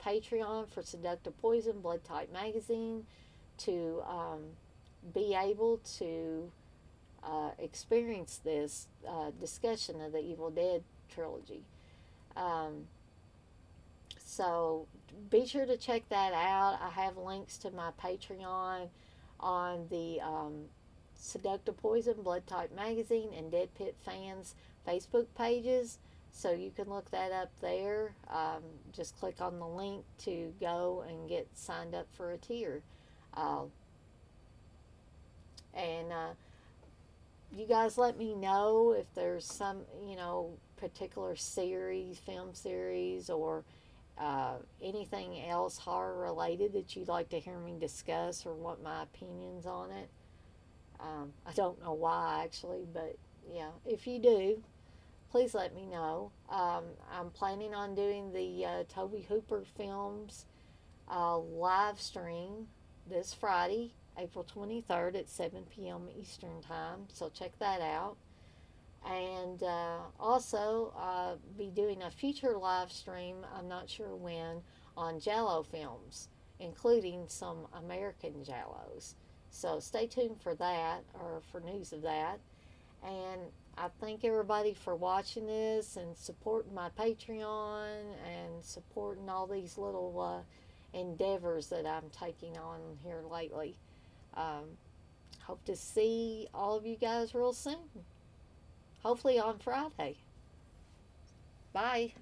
Patreon for Seductive Poison, Blood Type Magazine, to be able to experience this discussion of the Evil Dead trilogy. Um, so be sure to check that out. I have links to my Patreon on the Seductive Poison, Blood Type Magazine, and Dead Pit Fans Facebook pages. So you can look that up there. Just click on the link to go and get signed up for a tier. And you guys let me know if there's some, particular series, film series, or anything else horror related that you'd like to hear me discuss, or what my opinions on it. I don't know why actually, but yeah, if you do, please let me know. I'm planning on doing the Toby Hooper films live stream this Friday, April 23rd at 7 p.m. Eastern Time, so check that out. And also, be doing a future live stream, I'm not sure when, on Jello films, including some American Jellos. So stay tuned for that, or for news of that. And I thank everybody for watching this and supporting my Patreon and supporting all these little endeavors that I'm taking on here lately. Hope to see all of you guys real soon. Hopefully on Friday. Bye.